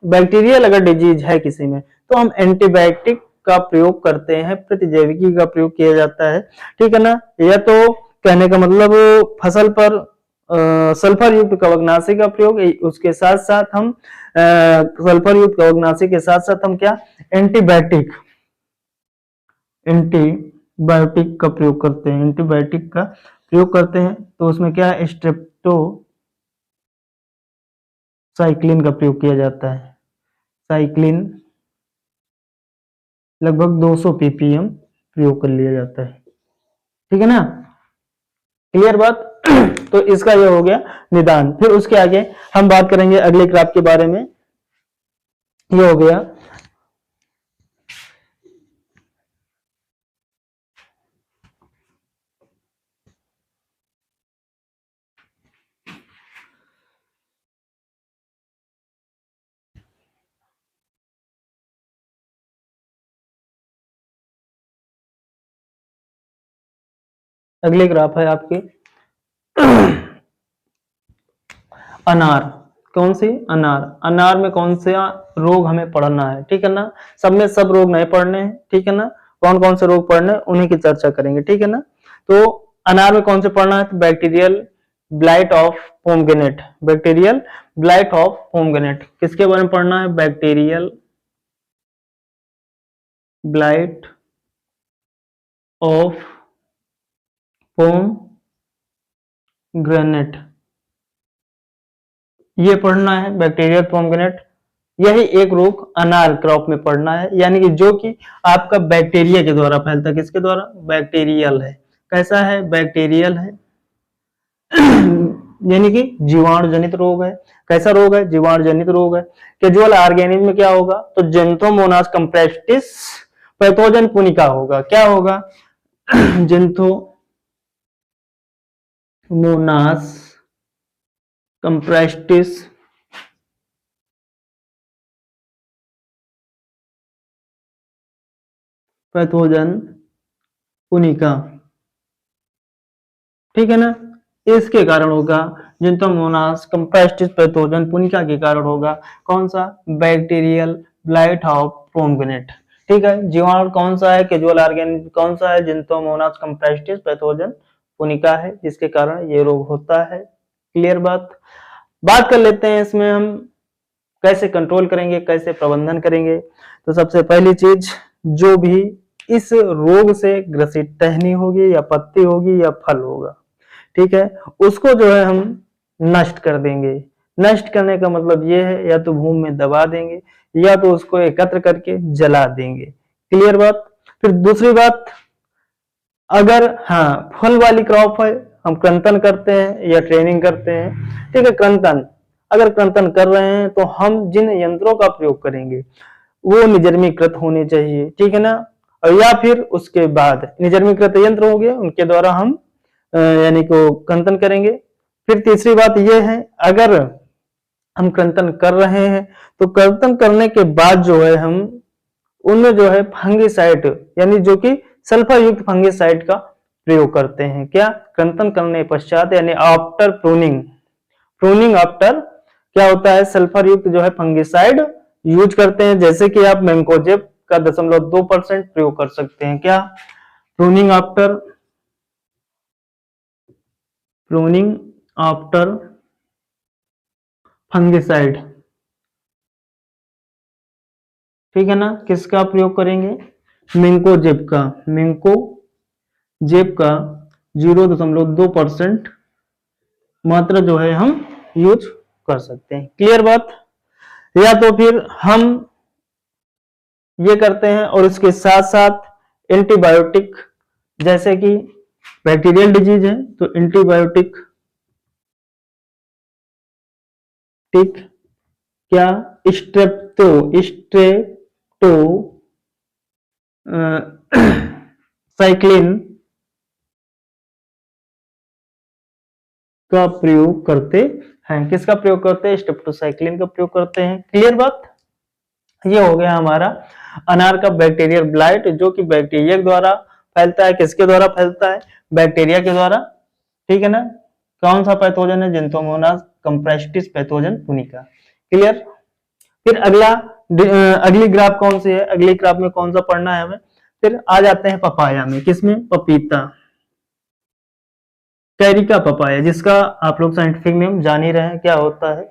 बैक्टीरियल अगर डिजीज है किसी में तो हम एंटीबायोटिक का प्रयोग करते हैं, प्रतिजैविकी का प्रयोग किया जाता है, ठीक है ना। या तो कहने का मतलब फसल पर सल्फर युक्त कवकनाशी का प्रयोग, उसके साथ साथ हम सल्फर युक्त कवकनाशी के साथ साथ हम क्या एंटीबायोटिक का प्रयोग करते हैं, एंटीबायोटिक का प्रयोग करते हैं। तो उसमें क्या स्ट्रेप्टोसाइक्लिन का प्रयोग किया जाता है, साइक्लिन लगभग 200 ppm प्रयोग कर लिया जाता है, ठीक है ना, क्लियर बात। तो इसका ये हो गया निदान। फिर उसके आगे हम बात करेंगे अगले क्रॉप के बारे में। ये हो गया अगले ग्राफ है आपके अनार। कौन सी अनार, अनार में कौन से रोग हमें पढ़ना है, ठीक है ना। सब में सब रोग नहीं पढ़ने हैं, ठीक है ना। कौन कौन से रोग पढ़ने हैं उन्हीं की चर्चा करेंगे, ठीक है ना। तो अनार में कौन से पढ़ना है, तो bacterial blight of pomegranate, bacterial blight of pomegranate किसके बारे में पढ़ना है, बैक्टीरियल ब्लाइट ऑफ पोमग्रेनेट, ये पढ़ना है बैक्टीरियल पोमग्रेनेट। यही एक रोग अनार क्रॉप में पढ़ना है, यानी कि जो कि आपका बैक्टीरिया के द्वारा फैलता है, किसके द्वारा, बैक्टीरियल है। कैसा है, बैक्टीरियल है यानी कि जीवाणु जनित रोग है। कैसा रोग है, जीवाणु जनित रोग है। कैजुअल ऑर्गेनिज्म में क्या होगा, तो जेंथोमोनास कंप्रेस्टिस पैथोजन पुनिका होगा। क्या होगा, जेंथोमोनास कंप्रेस्टिस पैथोजन पुनिका, ठीक है ना। इसके कारण होगा जेंथोमोनास कंप्रेस्टिस पैथोजन पुनिका के कारण होगा कौन सा, बैक्टीरियल ब्लाइट ऑफ पोमग्रेनेट, ठीक है। जीवाणु कौन सा है, कैजुअल ऑर्गेनिज्म कौन सा है, जेंथोमोनास कंप्रेस्टिस पैथोजन पुनिका है, जिसके कारण ये रोग होता है। क्लियर बात कर लेते हैं इसमें हम कैसे कंट्रोल करेंगे, कैसे प्रबंधन करेंगे। तो सबसे पहली चीज, जो भी इस रोग से ग्रसित टहनी होगी या पत्ती होगी या फल होगा, ठीक है, उसको जो है हम नष्ट कर देंगे। नष्ट करने का मतलब ये है या तो भूमि में दबा देंगे या तो उसको एकत्र करके जला देंगे। क्लियर बात। फिर दूसरी बात, अगर हाँ फल वाली क्रॉप है, हम कृंतन करते हैं या ट्रेनिंग करते हैं, ठीक है, कृंतन अगर कृंतन कर रहे हैं तो हम जिन यंत्रों का प्रयोग करेंगे वो निजर्मीकृत होने चाहिए, ठीक है ना। और या फिर उसके बाद निजर्मीकृत यंत्र हो गए, उनके द्वारा हम यानी को कृंतन करेंगे। फिर तीसरी बात यह है, अगर हम कृंतन कर रहे हैं तो कृंतन करने के बाद जो है हम उनमें जो है फंगिसाइड यानी जो कि सल्फर युक्त फंगिसाइड का प्रयोग करते हैं। क्या, कृंतन करने पश्चात यानी आफ्टर प्रूनिंग आफ्टर क्या होता है, सल्फर युक्त जो है फंगिसाइड यूज करते हैं। जैसे कि आप मैंकोजेब का 0.2% प्रयोग कर सकते हैं। क्या, प्रूनिंग आफ्टर फंगिसाइड, ठीक है ना। किसका प्रयोग करेंगे, मैंकोजेब का 0.2% मात्रा जो है हम यूज कर सकते हैं। क्लियर बात। या तो फिर हम ये करते हैं और इसके साथ साथ एंटीबायोटिक, जैसे कि बैक्टीरियल डिजीज है तो एंटीबायोटिक क्या, स्ट्रेप्टो साइक्लिन का प्रयोग करते हैं। किसका प्रयोग करते हैं, स्ट्रेप्टोसाइक्लिन का प्रयोग करते हैं। क्लियर बात। ये हो गया हमारा अनार का बैक्टीरियल ब्लाइट, जो कि बैक्टीरिया के द्वारा फैलता है। किसके द्वारा फैलता है, बैक्टीरिया के द्वारा, ठीक है ना। कौन सा पैथोजन है? ज़िंथोमोनास कंप्रेस्टिस पैथोजन पुनिका। क्लियर। फिर अगली ग्राफ कौन सी है? अगली ग्राफ में कौन सा पढ़ना है हमें? फिर आ जाते हैं पपाया में। किसमें? पपीता, कैरिका पपाया, जिसका आप लोग साइंटिफिक नेम जान ही रहे हैं क्या होता है।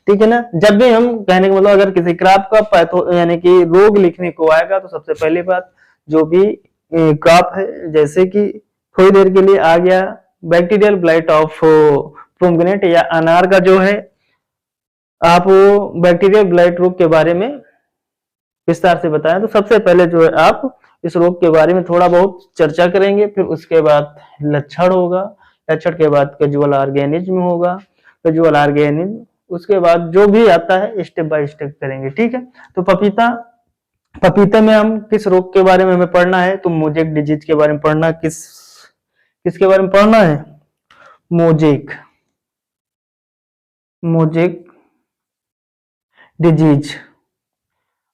ठीक है ना। जब भी हम कहने का मतलब अगर किसी क्रॉप का पैथो यानी कि रोग लिखने को आएगा तो सबसे पहली बात जो भी क्रॉप है, जैसे कि थोड़ी देर के लिए आ गया बैक्टीरियल ब्लाइट ऑफ पोमग्रेनेट या अनार का जो है, आप वो बैक्टीरियल ब्लाइट रोग के बारे में विस्तार से बताएं तो सबसे पहले जो है आप इस रोग के बारे में थोड़ा बहुत चर्चा करेंगे। फिर उसके बाद लक्षण होगा, लक्षण के बाद कैजुअल ऑर्गेनिज्म होगा, कैजुअल ऑर्गेनिज्म, उसके बाद जो भी आता है स्टेप बाय स्टेप करेंगे। ठीक है। तो पपीता में हम किस रोग के बारे में हमें पढ़ना है? तो मोजेक डिजीज के बारे में पढ़ना। किसके बारे में पढ़ना है? Mosaic disease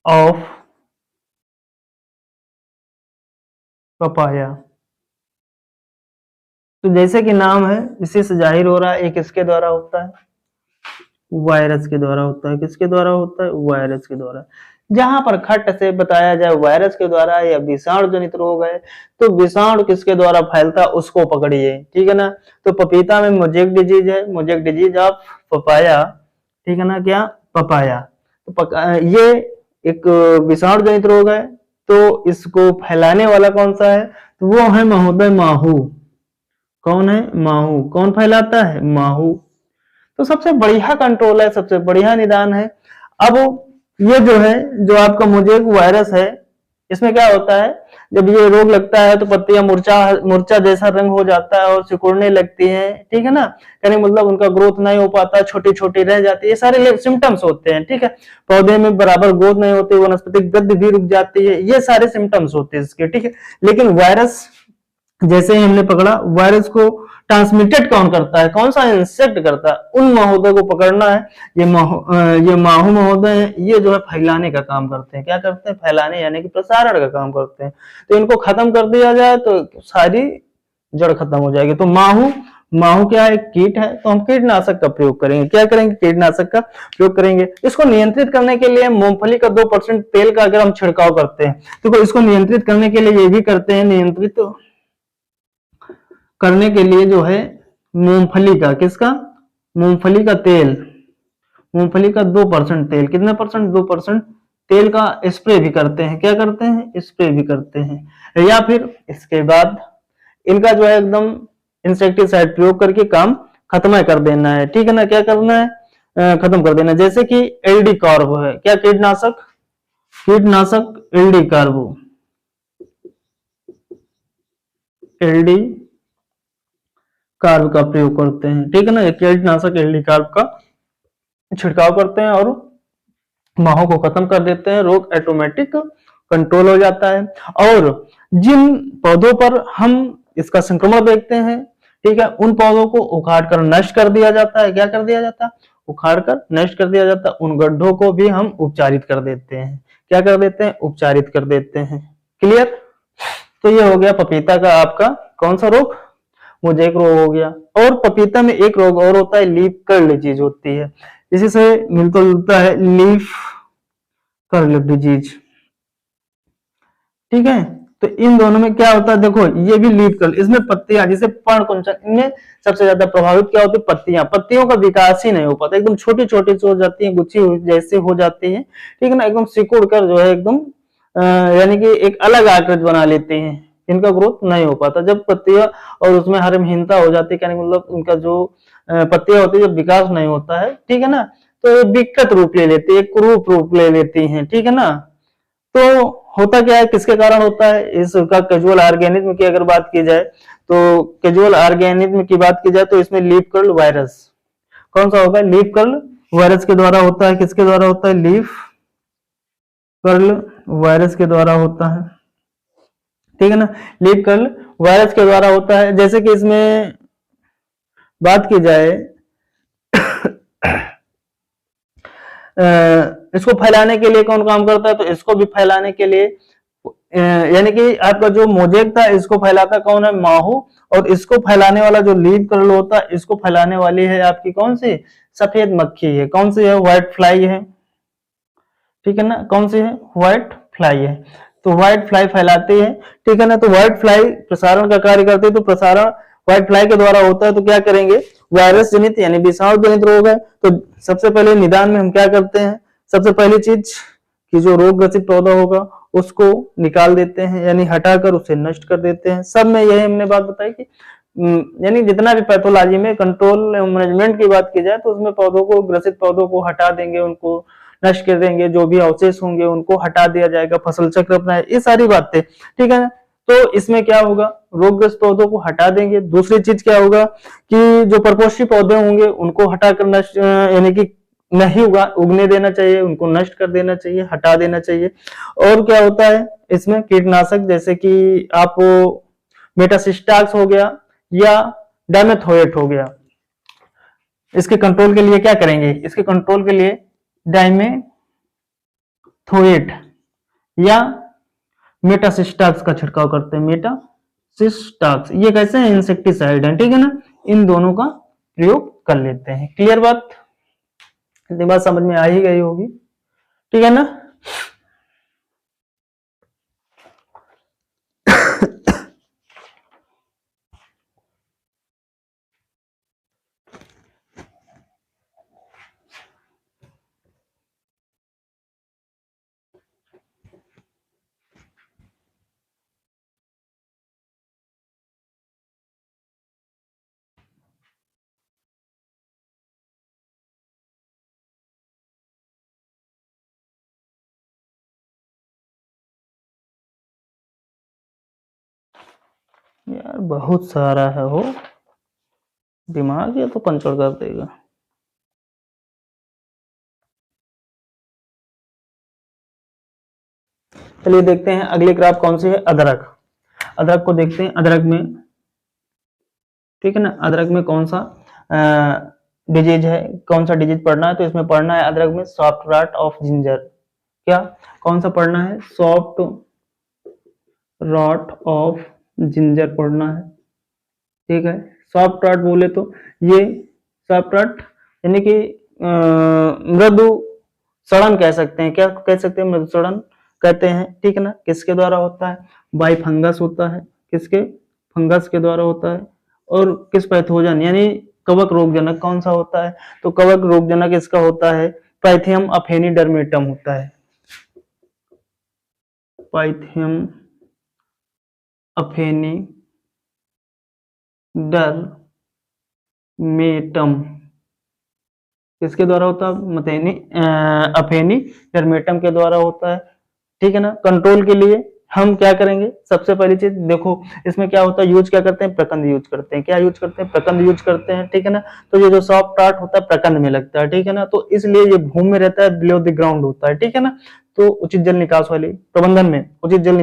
of papaya. तो जैसे कि नाम है इसी से जाहिर हो रहा है ये किसके द्वारा होता है? वायरस के द्वारा होता है। किसके द्वारा होता है? वायरस के द्वारा। जहां पर खट से बताया जाए वायरस के द्वारा या विषाणु जनित रोग है तो विषाणु किसके द्वारा फैलता है उसको पकड़िए। ठीक है ना। तो पपीता में मोजेक डिजीज है, मोजेक डिजीज ऑफ पपाया। ठीक है ना। क्या? पपाया। तो ये एक विषाणु जनित रोग है। तो इसको फैलाने वाला कौन सा है? तो वो है महोदय माहू। कौन है? माहू। कौन फैलाता है? माहू। तो सबसे बढ़िया कंट्रोल है, सबसे बढ़िया निदान है। अब ये जो है जो आपका मोजेक वायरस है इसमें क्या होता है, जब ये रोग लगता है तो पत्तियां मूर्छा जैसा रंग हो जाता है और सिकुड़ने लगती हैं। ठीक है ना। यानी मतलब उनका ग्रोथ नहीं हो पाता, छोटी छोटी रह जाती है, ये सारे सिम्टम्स होते हैं। ठीक है। पौधे में बराबर ग्रोथ नहीं होती, वनस्पतिक वृद्धि भी रुक जाती है, ये सारे सिम्टम्स होते हैं इसके। ठीक है। लेकिन वायरस जैसे ही हमने पकड़ा, वायरस को ट्रांसमिटेड कौन करता है? कौन सा इंसेक्ट करता है? उन महोदय को पकड़ना है। ये माहू महोदय है, ये जो है फैलाने का काम करते हैं। क्या करते हैं? फैलाने यानी कि प्रसारण का काम करते हैं। तो इनको खत्म कर दिया जाए तो सारी जड़ खत्म हो जाएगी। तो माहू क्या है? कीट है। तो हम कीटनाशक का प्रयोग करेंगे। क्या करेंगे? कीटनाशक का प्रयोग करेंगे। इसको नियंत्रित करने के लिए मूंगफली का 2% तेल का अगर हम छिड़काव करते हैं तो इसको नियंत्रित करने के लिए ये भी करते हैं, नियंत्रित करने के लिए जो है मूंगफली का, किसका? मूंगफली का तेल, मूंगफली का 2% तेल, कितने परसेंट? 2% तेल का स्प्रे भी करते हैं। क्या करते हैं? स्प्रे भी करते हैं। या फिर इसके बाद इनका जो है एकदम इंसेक्टिसाइड प्रयोग करके काम खत्म कर देना है। ठीक है ना। क्या करना है? खत्म कर देना है। जैसे कि एलडी कार्बो है। क्या? कीटनाशक एलडी कार्बो, एलडी कार्ब का प्रयोग करते हैं। ठीक है ना। कीटनाशक एलडी कार्ब का छिड़काव करते हैं और माहों को खत्म कर देते हैं। रोग ऑटोमेटिक कंट्रोल हो जाता है। और जिन पौधों पर हम इसका संक्रमण देखते हैं, ठीक है, उन पौधों को उखाड़ कर नष्ट कर दिया जाता है। क्या कर दिया जाता है? उखाड़ कर नष्ट कर दिया जाता है। उन गड्ढों को भी हम उपचारित कर देते हैं। क्या कर देते हैं? उपचारित कर देते हैं। क्लियर। तो ये हो गया पपीता का आपका कौन सा रोग? मोजेक रोग हो गया। और पपीता में एक रोग और होता है, लीफ कर्ल डिजीज होती है। इसी से मिलता जुलता है लीफ कर्ल डिजीज। ठीक है। तो इन दोनों में क्या होता है? देखो ये भी लीफ कर्ल, इसमें पत्तियां जैसे पर्णकुंचन, इनमें सबसे ज्यादा प्रभावित क्या होती है? पत्तियां। पत्तियों का विकास ही नहीं हो पाता, एकदम छोटी छोटी हो जाती है, गुच्छी जैसे हो जाती है। ठीक है ना। एकदम सिकुड़ कर जो है एकदम यानी कि एक अलग आकृति बना लेते हैं। इनका ग्रोथ नहीं हो पाता जब पत्तियां और उसमें हरमहीनता हो जाती है, मतलब उनका जो पत्तियां होती है जब विकास नहीं होता है, ठीक है ना, तो ये विकृत रूप ले लेती है, कुरूप रूप ले लेती हैं। ठीक है ना। तो होता क्या है? किसके कारण होता है? इसका कैजुअल ऑर्गेनिज्म की अगर बात की जाए तो कैजुअल ऑर्गेनिज्म की बात की जाए तो इसमें लीफ कर्ल वायरस कौन सा होगा? लीफ कर्ल वायरस के द्वारा होता है। किसके द्वारा होता है? लीफ कर्ल वायरस के द्वारा होता है। ठीक है ना। लीफ कर्ल वायरस के द्वारा होता है। जैसे कि इसमें बात की जाए इसको फैलाने के लिए कौन काम करता है? तो इसको भी फैलाने के लिए यानी कि आपका जो मोजेक था इसको फैलाता कौन है? माहू। और इसको फैलाने वाला जो लीफ कर्ल होता है, इसको फैलाने वाली है आपकी कौन सी, सफेद मक्खी है। कौन सी है, व्हाइट फ्लाई है, ठीक है ना, कौन सी है, व्हाइट फ्लाई है। तो व्हाइट फ्लाई फैलाती है, ठीक है ना। तो व्हाइट फ्लाई प्रसारण का कार्य करती है, तो प्रसारण व्हाइट फ्लाई के द्वारा होता है। तो क्या करेंगे, वायरस जनित यानी विषाणु जनित रोग है, तो सबसे पहले निदान में हम क्या करते हैं, सबसे पहली चीज कि जो रोग ग्रसित पौधा होगा उसको निकाल देते हैं, यानी हटाकर उसे नष्ट कर देते हैं। सब में यही हमने बात बताई कि यानी जितना भी पैथोलॉजी में कंट्रोल मैनेजमेंट की बात की जाए तो उसमें पौधों को, ग्रसित पौधों को हटा देंगे, उनको नष्ट कर देंगे, जो भी अवशेष होंगे उनको हटा दिया जाएगा, फसल चक्र अपनाए, ये सारी बातें, ठीक है ना। तो इसमें क्या होगा, रोगग्रस्त पौधों को हटा देंगे। दूसरी चीज क्या होगा कि जो परपोषी पौधे होंगे उनको हटाकर नष्ट, यानी कि नहीं उगने देना चाहिए, उनको नष्ट कर देना चाहिए, हटा देना चाहिए। और क्या होता है इसमें, कीटनाशक जैसे कि आप मेटासिस्टाक्स हो गया या डाइमेथोएट हो गया, इसके कंट्रोल के लिए क्या करेंगे, इसके कंट्रोल के लिए डाइमेथोएट या मेटासिस्टाक्स का छिड़काव करते हैं। मेटासिस्टाक्स ये कैसे हैं, इंसेक्टिसाइड है, ठीक है ना। इन दोनों का प्रयोग कर लेते हैं। क्लियर बात, इतनी बात समझ में आ ही गई होगी, ठीक है ना। यार बहुत सारा है हो, दिमाग या तो पंचर कर देगा। चलिए देखते हैं अगली ग्राफ कौन सी है, अदरक। अदरक को देखते हैं, अदरक में, ठीक है ना, अदरक में कौन सा डिजीज है, कौन सा डिजीज पढ़ना है। तो इसमें पढ़ना है अदरक में सॉफ्ट रॉट ऑफ जिंजर। क्या, कौन सा पढ़ना है, सॉफ्ट रॉट ऑफ जिंजर पढ़ना है, ठीक है। सॉफ्ट रॉट बोले तो ये सॉफ्ट रॉट यानी कि मृदु सड़न कह सकते हैं, क्या कह सकते हैं, मृदु सड़न कहते हैं, ठीक है ना। किसके द्वारा होता है, बाई फंगस होता है, किसके, फंगस के द्वारा होता है। और किस पैथोजन यानी कवक रोगजनक कौन सा होता है, तो कवक रोगजनक इसका होता है पाइथियम अफेनिडर्मेटम होता है, पाइथियम अफेनिडर्मेटम किसके द्वारा होता है, अफेनिडर्मेटम के द्वारा होता है, ठीक है ना। कंट्रोल के लिए हम क्या करेंगे, सबसे पहली चीज देखो इसमें क्या होता है, यूज क्या करते हैं, प्रकंद यूज करते हैं। क्या यूज करते हैं, प्रकंद यूज करते हैं, ठीक है ना। तो ये जो सॉफ्ट टार्ट होता है प्रकंद में लगता है, ठीक है ना। तो इसलिए ये भूमि में रहता है, बिलो द ग्राउंड होता है, ठीक है ना। तो उचित जल निकास वाले प्रबंधन में उचित जल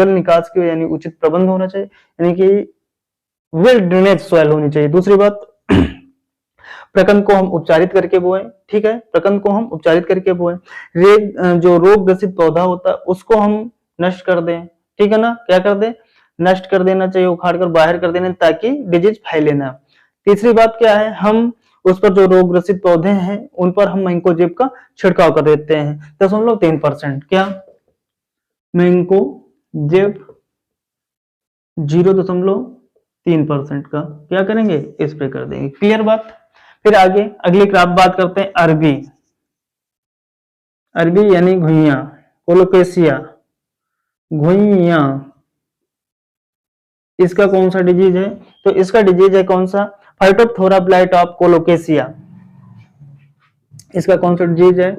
निकास के यानी उचित प्रबंध होना चाहिए, यानी कि वेल ड्रेनेज सॉइल होनी चाहिए। दूसरी बात प्रकंद को हम उपचारित करके बोए, ठीक है, प्रकंद को हम उपचारित करके बोए। जो रोग ग्रसित पौधा होता है उसको हम नष्ट कर दें, ठीक है ना, क्या कर दें, नष्ट कर देना चाहिए, उखाड़ कर बाहर कर देना ताकि डिजीज फैले ना। तीसरी बात क्या है, हम उस पर जो रोग ग्रसित पौधे हैं उन पर हम मैंकोजेब का छिड़काव कर देते हैं 0.3%। क्या, मैंकोजेब 0.3% का क्या करेंगे, स्प्रे कर देंगे। क्लियर बात। फिर आगे अगली क्राप बात करते हैं अरबी। अरबी यानी घुइया, कोलोकेशिया घुइया, इसका कौन सा डिजीज है, तो इसका डिजीज है कौन सा, फाइटोप्थोरा ब्लाइट ऑफ कोलोकेशिया। इसका कौन सा डिजीज है,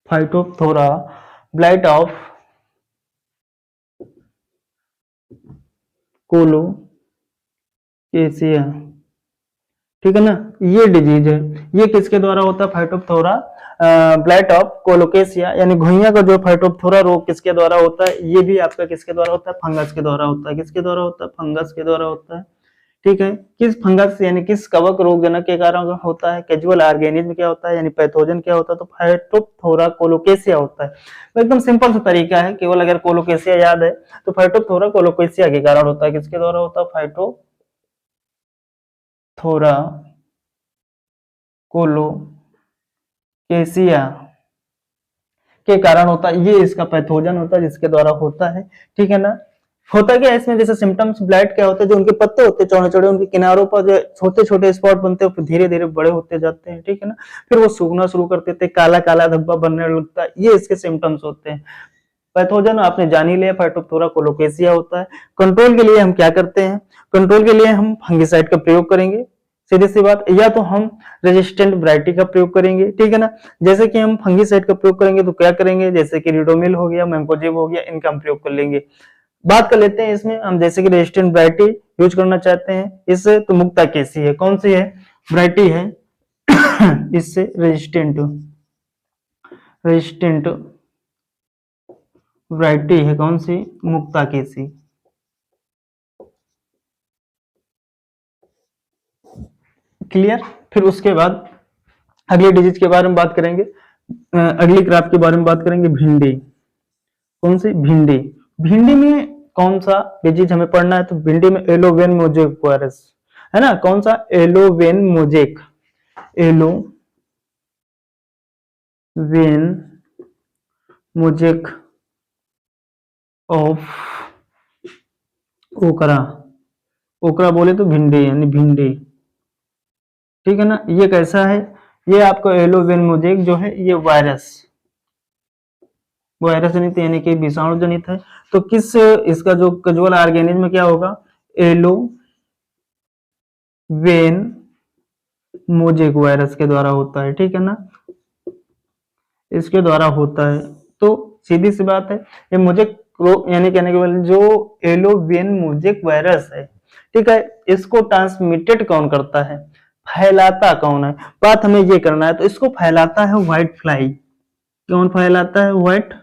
फाइटोप्थोरा ब्लाइट ऑफ कोलोकेशिया, ठीक है ना। ये डिजीज है, ये किसके द्वारा होता है, फाइटोप्थोरा ब्लाइट ऑफ कोलोकेशिया यानी घुइया का जो फाइटोप्थोरा रोग किसके द्वारा होता है, ये भी आपका किसके द्वारा होता है, फंगस के द्वारा होता है। किसके द्वारा होता है, फंगस के द्वारा होता है, ठीक है, किस फंगस यानी किस कवक रोगजनक के कारण होता है, कैजुअल ऑर्गेनिज्म क्या होता है यानी पैथोजन क्या होता है, तो फाइटोप्थोरा कोलोकेशिया होता है। तो एकदम सिंपल सा तरीका है, केवल अगर कोलोकेशिया याद है तो फाइटोप्थोरा कोलोकेशिया के कारण होता है। किसके द्वारा होता है? फाइटोप्थोरा कोलोकेशिया के कारण होता है, ये इसका पैथोजन होता है जिसके द्वारा होता है। ठीक है ना। होता क्या है इसमें, जैसे सिम्टम्स ब्लाइट क्या होता है, जो उनके पत्ते होते हैं चौड़े चौड़े, उनके किनारों पर जो छोटे छोटे स्पॉट बनते हैं, फिर धीरे धीरे बड़े होते जाते हैं। ठीक है ना। फिर वो सूखना शुरू कर देते हैं, काला काला धब्बा बनने लगता है, ये इसके सिम्टम्स होते हैं। पैथोजन आपने जान ही लिया, फाइटोप्थोरा कोलोकेशिया होता है। कंट्रोल के लिए हम क्या करते हैं? कंट्रोल के लिए हम फंगिसाइड का प्रयोग करेंगे, सीधी सी बात, या तो हम रेजिस्टेंट वैरायटी का प्रयोग करेंगे। ठीक है ना। जैसे कि हम फंगिसाइड का प्रयोग करेंगे तो क्या करेंगे, जैसे कि रिडोमिल हो गया, मैंकोजेब हो गया, इनका हम प्रयोग कर लेंगे। बात कर लेते हैं इसमें हम, जैसे कि रेजिस्टेंट वैरायटी यूज करना चाहते हैं इससे, तो मुक्ता कैसी है, कौन सी है वैरायटी है इससे रेजिस्टेंट रेजिस्टेंट वैरायटी है कौन सी? मुक्ता केसी। क्लियर। फिर उसके बाद अगले डिजीज के बारे में बात करेंगे, अगली क्रॉप के बारे में बात करेंगे, भिंडी। कौन सी? भिंडी। भिंडी में कौन सा डिजीज हमें पढ़ना है? तो भिंडी में एलोवेन मोजेक वायरस है ना। कौन सा? एलोवेन मोजेक, एलोवेन मोजेक ऑफ ओकरा। ओकरा बोले तो भिंडी यानी भिंडी। ठीक है ना। ये कैसा है? ये आपको एलोवेन मोजेक जो है ये वायरस जनित यानी कि विषाणु जनित है। तो किस इसका जो कैजुअल ऑर्गेनिज्म क्या होगा? एलोवेन मोजेक वायरस के द्वारा होता है। ठीक है ना, इसके द्वारा होता है। तो सीधी सी बात है, ये मोजेक यानी कहने के मतलब जो एलोवेन मोजेक वायरस है, ठीक है, इसको ट्रांसमिटेड कौन करता है, फैलाता कौन है? बात हमें ये करना है। तो इसको फैलाता है व्हाइट फ्लाई। कौन फैलाता है? व्हाइट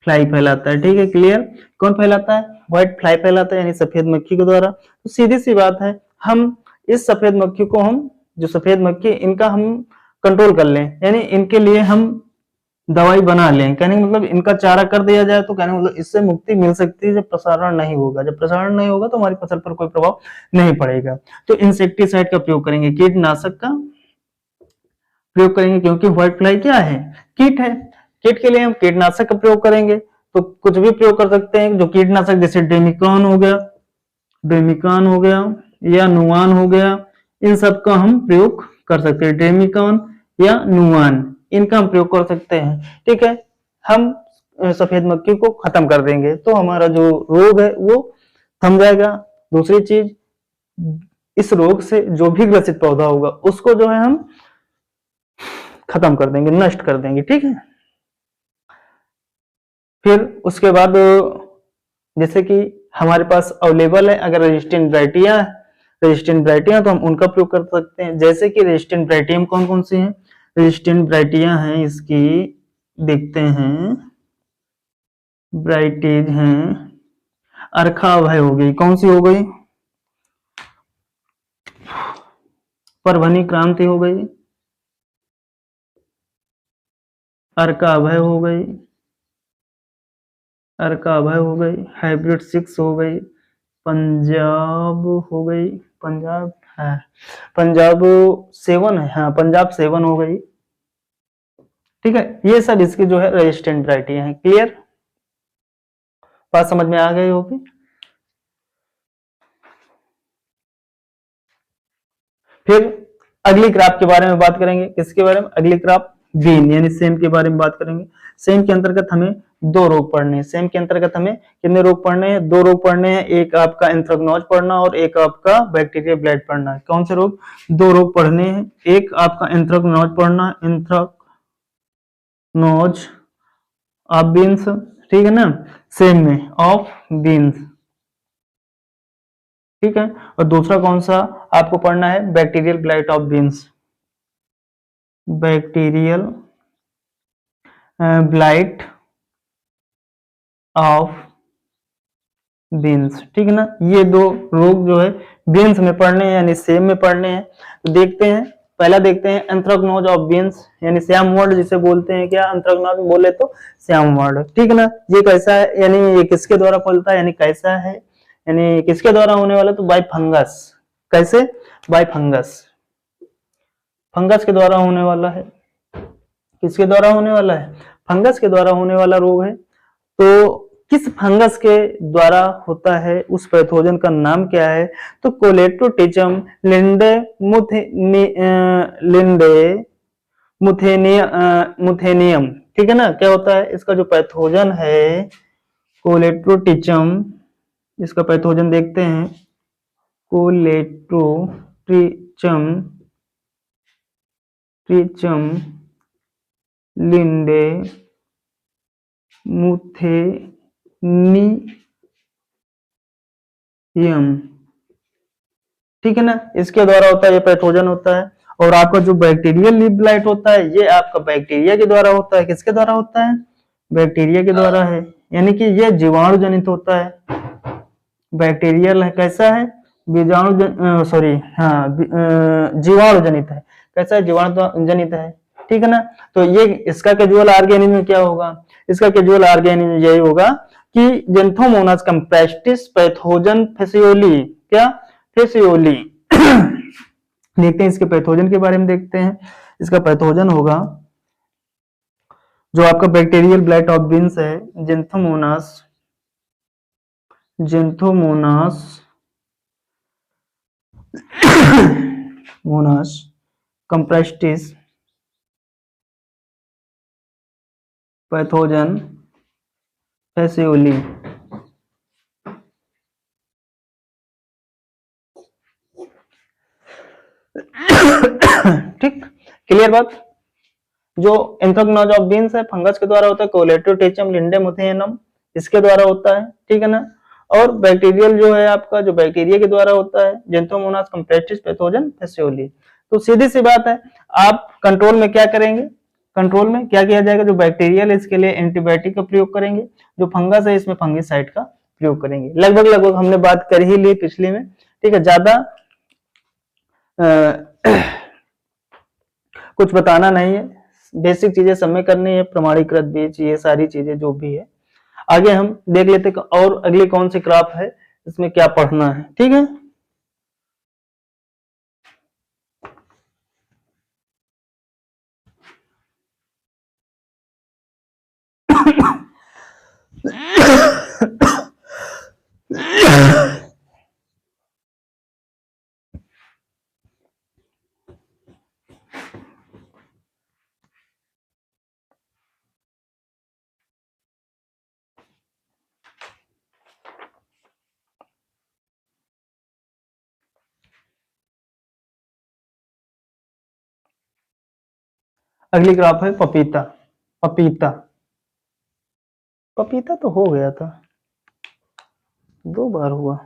फ्लाई फैलाता है। ठीक है, क्लियर। कौन फैलाता है? व्हाइट फ्लाई फैलाता है, यानी सफेद मक्खी के द्वारा। तो सीधी सी बात है, हम इस सफेद मक्खी को, हम जो सफेद मक्खी इनका हम कंट्रोल कर लें, यानी इनके लिए हम दवाई बना लें। कहने का मतलब इनका चारा कर दिया जाए तो कहने का मतलब इससे मुक्ति मिल सकती है जब प्रसारण नहीं होगा। जब प्रसारण नहीं होगा तो हमारी फसल पर कोई प्रभाव नहीं पड़ेगा। तो इंसेक्टिसाइड का प्रयोग करेंगे, कीटनाशक का प्रयोग करेंगे, क्योंकि व्हाइट फ्लाई क्या है? कीट है। कीट के लिए हम कीटनाशक का प्रयोग करेंगे। तो कुछ भी प्रयोग कर सकते हैं, जो कीटनाशक, जैसे डेमिकॉन हो गया या नुआन हो गया, इन सब का हम प्रयोग कर सकते हैं। डेमिकॉन या नुआन, इनका हम प्रयोग कर सकते हैं। ठीक है, हम सफेद मक्खी को खत्म कर देंगे तो हमारा जो रोग है वो थम जाएगा। दूसरी चीज, इस रोग से जो भी ग्रसित पौधा होगा उसको जो है हम खत्म कर देंगे, नष्ट कर देंगे। ठीक है। फिर उसके बाद जैसे कि हमारे पास अवेलेबल है, अगर रेजिस्टेंट वैरायटियां तो हम उनका प्रयोग कर सकते हैं। जैसे कि रेजिस्टेंट वैरायटी कौन कौन सी हैं? रेजिस्टेंट वैरायटियां हैं इसकी, देखते हैं, वैरायटीज हैं, अर्खा भय हो गई, कौन सी हो गई? परभनी क्रांति हो गई, अर्का अभय हो गई, हाइब्रिड 6 हो गई, पंजाब हो गई, पंजाब है, पंजाब 7 है, हाँ पंजाब 7 हो गई। ठीक है, ये सब इसकी जो है रेजिस्टेंट वैरायटी है। क्लियर, बात समझ में आ गई होगी। फिर अगली क्रॉप के बारे में बात करेंगे, किसके बारे में? अगली क्रॉप बीन यानी सेम के बारे में बात करेंगे। सेम के अंतर्गत हमें 2 रोग पढ़ने हैं। सेम के अंतर्गत हमें कितने रोग पढ़ने हैं? 2 रोग पढ़ने हैं, एक आपका एंथ्रेक्नोज पढ़ना और एक आपका बैक्टीरियल ब्लाइट पढ़ना है। कौन से रोग? 2 रोग पढ़ने हैं, एक आपका एंथ्रेक्नोज पढ़ना, एंथ्रेक्नोज ऑफ बीन्स, ठीक है ना, सेम में ऑफ बीन्स। ठीक है, और दूसरा कौन सा आपको पढ़ना है? Bacterial blight of beans, bacterial blight of beans. ठीक है ना, ये 2 रोग जो है बीन्स में पढ़ने हैं यानी सेम में पढ़ने हैं। तो देखते हैं, पहला देखते हैं एंथ्रेक्नोज ऑफ बीन्स यानी श्यामवर्ण जिसे बोलते हैं, क्या एंथ्रेक्नोज बोले तो श्यामवर्ण, ठीक है ना। ये कैसा है, यानी ये किसके द्वारा फलता है, यानी कैसा है, यानी किसके द्वारा होने वाला, तो बाय फंगस। कैसे, बाय फंगस, फंगस के द्वारा होने वाला है। किसके द्वारा होने वाला है, फंगस के द्वारा होने वाला रोग है। तो किस फंगस के द्वारा होता है, उस पैथोजन का नाम क्या है, तो कोलेटोटिचम मुथेनियम, ठीक है ना। क्या होता है इसका जो पैथोजन है, कोलेटोटिचम, इसका पैथोजन देखते हैं, कोलेटोटिचम लिंडे मुथेनियम, ठीक है ना, इसके द्वारा होता है, ये पैथोजन होता है। और आपका जो बैक्टीरियल लीफ ब्लाइट होता है, ये आपका बैक्टीरिया के द्वारा होता है। किसके द्वारा होता है, बैक्टीरिया के द्वारा है, यानी कि ये जीवाणु जनित होता है। बैक्टीरियल है, कैसा है, बीजाणु सॉरी हाँ जीवाणु जनित है। कैसा है, जीवाणु जनित है, ठीक है ना। तो ये इसका कैजुअल ऑर्गेनिज्म क्या होगा, इसका कैजुअल ऑर्गेनिज्म यही होगा कि जेंथोमोनास कंप्रेस्टिस पैथोजन फेसियोली, क्या फेसियोली। देखते हैं इसके पैथोजन के बारे में, देखते हैं इसका पैथोजन होगा जो आपका बैक्टीरियल ब्लाइट ऑफ बीन्स है, जेंथोमोनास मोनास कंप्रेस्टिस पैथोजन फेसियोली। ठीक, क्लियर बात। जो एंथ्रेक्नोज ऑफ बीन्स है फंगस के द्वारा होता है, कोलेटोटिचम लिंडेमुथेनम इसके द्वारा होता है, ठीक है ना। और बैक्टीरियल जो है आपका, जो बैक्टीरिया के द्वारा होता है, जेंथोमोनास कंप्रेस्टिस पैथोजन फेसियोली। तो सीधी सी बात है, आप कंट्रोल में क्या करेंगे, कंट्रोल में क्या किया जाएगा, जो बैक्टीरियल है इसके लिए एंटीबायोटिक का प्रयोग करेंगे, जो फंगस है इसमें फंगिसाइड का प्रयोग करेंगे। लगभग लगभग हमने बात कर ही ली पिछली में, ठीक है, ज्यादा कुछ बताना नहीं है, बेसिक चीजें सब में करनी है, प्रमाणीकृत बीज, ये सारी चीजें जो भी है। आगे हम देख लेते और अगली कौन सी क्रॉप है, इसमें क्या पढ़ना है, ठीक है। अगली क्रॉप है पपीता। पपीता, पपीता तो हो गया था, 2 बार हुआ।